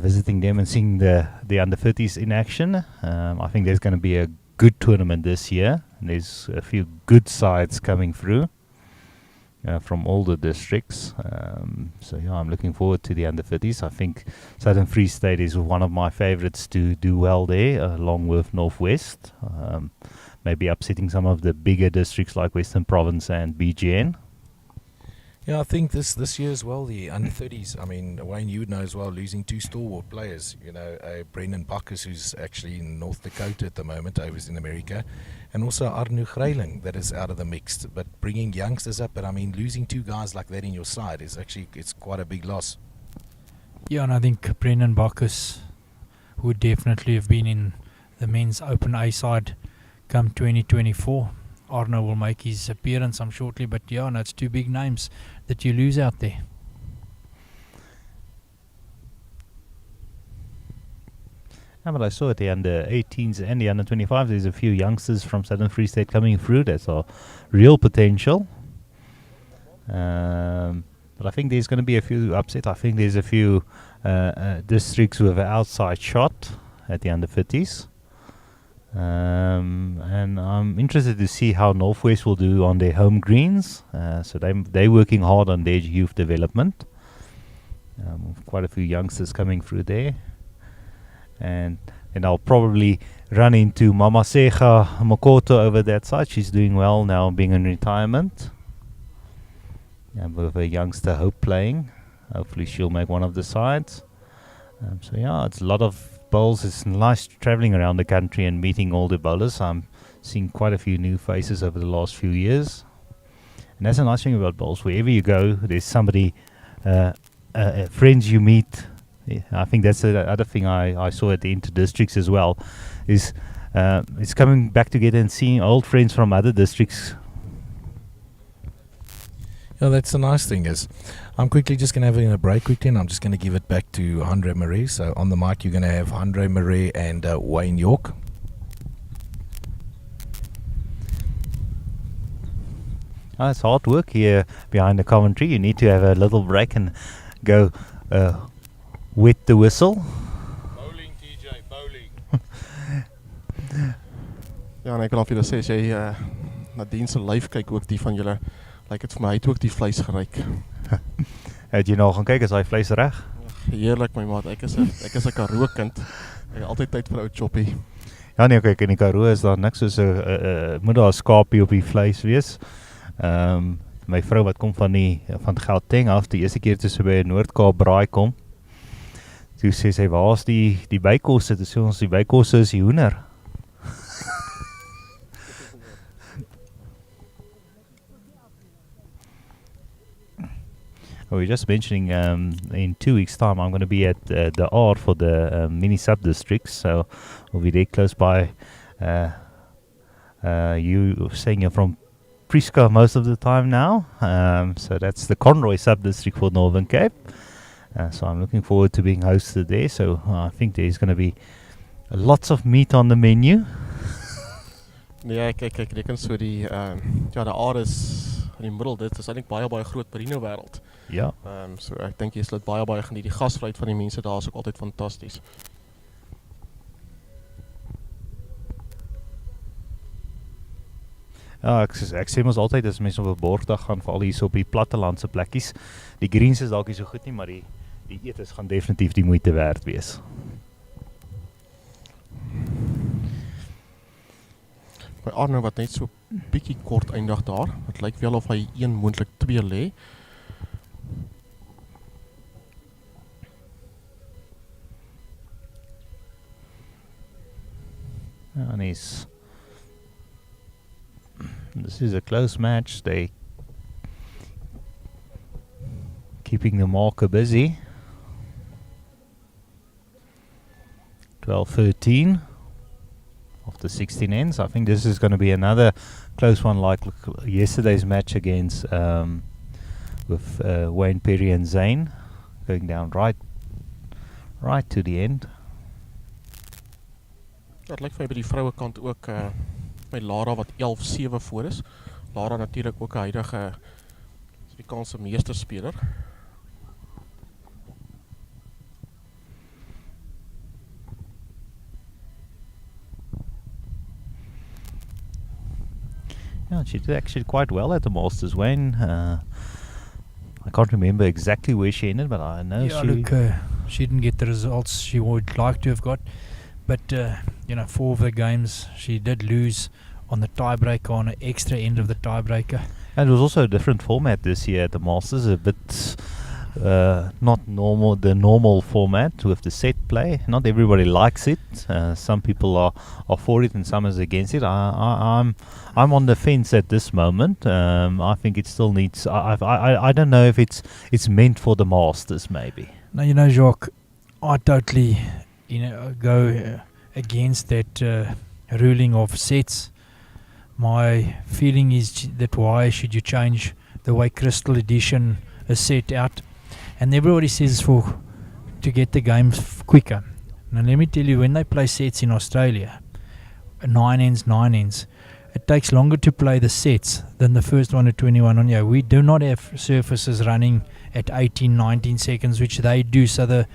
visiting them and seeing the under 30s in action. I think there's going to be a good tournament this year, and there's a few good sides coming through from all the districts. So yeah, I'm looking forward to the under 30s. I think Southern Free State is one of my favorites to do well there, along with Northwest. Maybe upsetting some of the bigger districts like Western Province and BGN. Yeah, I think this year as well, the under 30s. I mean, Wayne, you would know as well, losing 2 stalwart players. Brendan Bacchus, who's actually in North Dakota at the moment, overseas in America, and also Arno Greyling, that is out of the mix. But bringing youngsters up, but I mean, losing 2 guys like that in your side is actually, it's quite a big loss. Yeah, and I think Brendan Bacchus would definitely have been in the men's Open A side come 2024. Arno will make his appearance, I'm shortly, but yeah, no, it's 2 big names that you lose out there. Yeah, but I saw at the under 18s and the under 25s, there's a few youngsters from Southern Free State coming through. That's our real potential. But I think there's going to be a few upsets. I think there's a few districts with an outside shot at the under 50s. And I'm interested to see how Northwest will do on their home greens. So they're working hard on their youth development. Quite a few youngsters coming through there. And I'll probably run into Mamasega Makoto over that side. She's doing well now, being in retirement. And with a youngster Hope playing. Hopefully she'll make one of the sides. So yeah, it's a lot of bowls. It's nice traveling around the country and meeting all the bowlers. I'm seeing quite a few new faces over the last few years. And that's a nice thing about bowls. Wherever you go, there's somebody, friends you meet. Yeah, I think that's the other thing I saw at the inter-districts as well, is it's coming back together and seeing old friends from other districts. Yeah, that's the nice thing is, I'm quickly just going to have a break quickly, and I'm just going to give it back to Andre Marais. So on the mic, you're going to have Andre Marais and Wayne York. It's hard work here behind the commentary. You need to have a little break and go wet the whistle. Bowling, TJ, bowling. Ja, en ek wil dan vir julle sê, as jy Nadine se live kyk ook die van julle, lyk dit vir my, hy het ook die vleis geryk. Het jy nou gaan kyk, is hy vleis reg? Heerlik my maat, ek is 'n Karoo kind. Ek het altyd tyd vir ou choppie. Ja nee, kyk, in die Karoo is daar niks soos 'n moet daar 'n skapie op die vleis wees. My vrou wat kom van Gauteng af, die eerste keer toe sy by 'n Noord-Kaap braai kom, toe sê sy, waar is die bykosse? Toe sê ons, die bykosse is die hoender. We're just mentioning in 2 weeks' time I'm going to be at the R for the mini sub-districts, so we'll be there close by. You saying you're from Prieska most of the time now, so that's the Conroy sub-district for Northern Cape. So I'm looking forward to being hosted there, so I think there's going to be lots of meat on the menu. Nee, kyk, reken so die R is in die middel, dit is eintlik baie groot Merino wêreld. Ja. So ek dink jy sal dit baie geniet. Die gasvryheid van die mense daar is ook altyd fantasties. Ja, ek sê mos altyd as mense op 'n borgdag gaan, veral hier so op die plattelandse plekkies, die greens is dalk nie so goed nie, maar die etes gaan definitief die moeite werd wees. By Arno wat net so bietjie kort eindig daar. Het lyk wel of hy een moontlik 2 lê. And this is a close match. They keeping the marker busy. 12-13 of the 16 ends. I think this is going to be another close one like yesterday's match against with Wayne Perry and Zane, going down right to the end. Dat lyk vir my by die vroue kant ook by Lara wat 11-7 voor is. Lara natuurlik ook 'n huidige Suid-Afrikaanse meesterspeler. Yeah, she did actually quite well at the Masters, Wayne. I can't remember exactly where she ended, but I know she didn't get the results she would like to have got. But, 4 of the games she did lose on the tiebreaker, on an extra end of the tiebreaker. And it was also a different format this year at the Masters, a bit not the normal format with the set play. Not everybody likes it. Some people are for it and some is against it. I'm on the fence at this moment. I think it still needs. I don't know if it's meant for the Masters maybe. Now Jacques, I totally go against that ruling of sets. My feeling is that why should you change the way Crystal Edition is set out? And everybody says to get the games quicker. Now let me tell you, when they play sets in Australia, 9 ends, it takes longer to play the sets than the first one at 21 on here. We do not have surfaces running at 18, 19 seconds, which they do. So the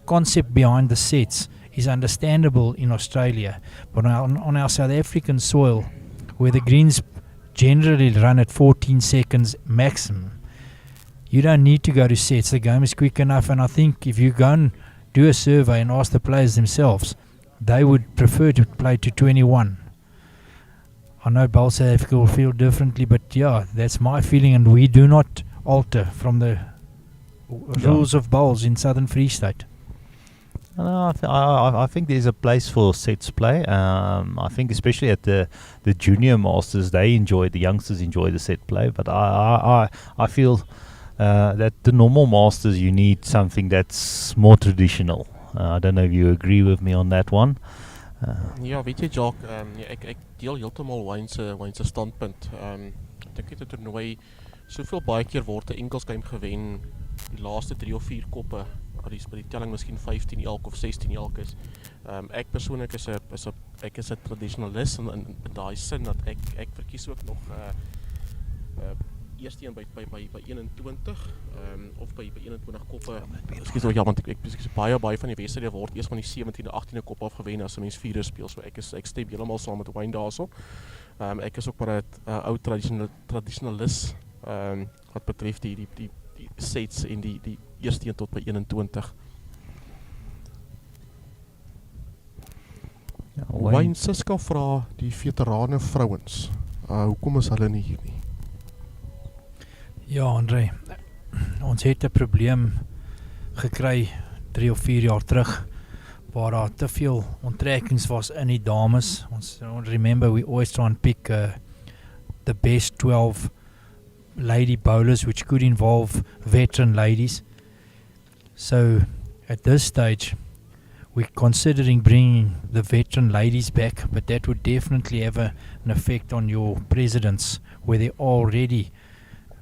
concept behind the sets is understandable in Australia. But on our South African soil, where the greens generally run at 14 seconds maximum, you don't need to go to sets. The game is quick enough, and I think if you go and do a survey and ask the players themselves, they would prefer to play to 21. I know Bowl South Africa will feel differently, but yeah, that's my feeling, and we do not alter from the rules of bowls in Southern Free State. No, I think there's a place for sets play. I think especially at the junior masters, the youngsters enjoy the set play. But I feel that the normal masters, you need something that's more traditional. I don't know if you agree with me on that one. Ja, weet jy Jacques, ek deel heeltemal Wayne se standpunt. Ek dink dit 'n toernooi soveel baie keer word 'n enkelsgame gewen, die laaste 3 of 4 koppe, by die telling miskien 15 elk of 16 elk is. Ek persoonlik is 'n traditionalist in daai sin dat ek verkies ook nog eerste een by 21 of by 21 koppe. Ekskuus ja, want ek baie van die wedstryde word eers van die 17de 18de kop af gewen as 'n mens 4 speel. So ek stem heeltemal saam met Wayne daarso. Ek is ook maar 'n ou tradisionalis wat betref die sets en die eerste een tot by 21. Ja, Wayne Siska vra die veterane vrouens. Hoekom is hulle nie hier nie? Ja, André, ons het 'n probleem gekry 3 of 4 jaar terug waar daar te veel onttrekkings was in die dames. Ons remember we always try and pick the best 12 lady bowlers, which could involve veteran ladies. So at this stage we're considering bringing the veteran ladies back, but that would definitely have an effect on your presidents where there are already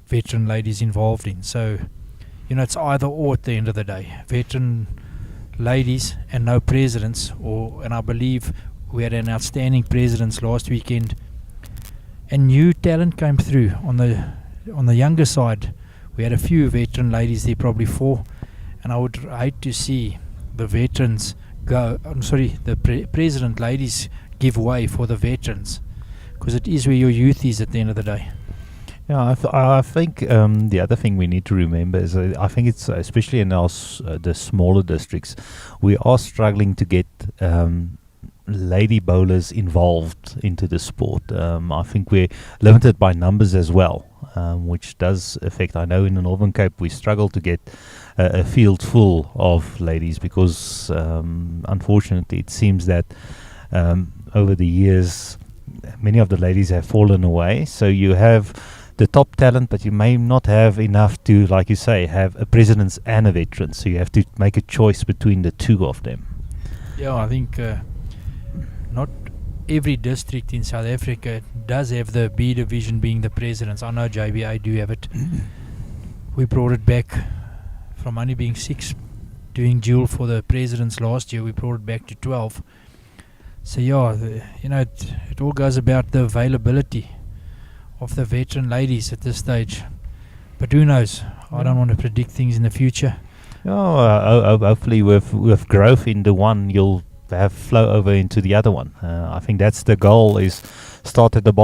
veteran ladies involved in. So, you know, it's either or at the end of the day. Veteran ladies and no presidents, and I believe we had an outstanding presidents last weekend, and new talent came through on the younger side. We had a few veteran ladies there, probably 4, and I would hate to see the veterans the president ladies give way for the veterans, because it is where your youth is at the end of the day. Yeah, I think the other thing we need to remember is I think it's especially in our the smaller districts, we are struggling to get lady bowlers involved into the sport. I think we're limited by numbers as well, which does affect. I know in the Northern Cape we struggle to get a field full of ladies because unfortunately it seems that over the years many of the ladies have fallen away. So you have the top talent, but you may not have enough to, like you say, have a president and a veteran. So you have to make a choice between the two of them. Yeah, I think not every district in South Africa does have the B division being the presidents. I know JBA do have it. We brought it back from only being 6 doing dual for the presidents last year. We brought it back to 12. So yeah, it all goes about the availability of the veteran ladies at this stage. But who knows? I don't want to predict things in the future. Hopefully with growth in the one, you'll have flow over into the other one. I think that's the goal, is start at the bottom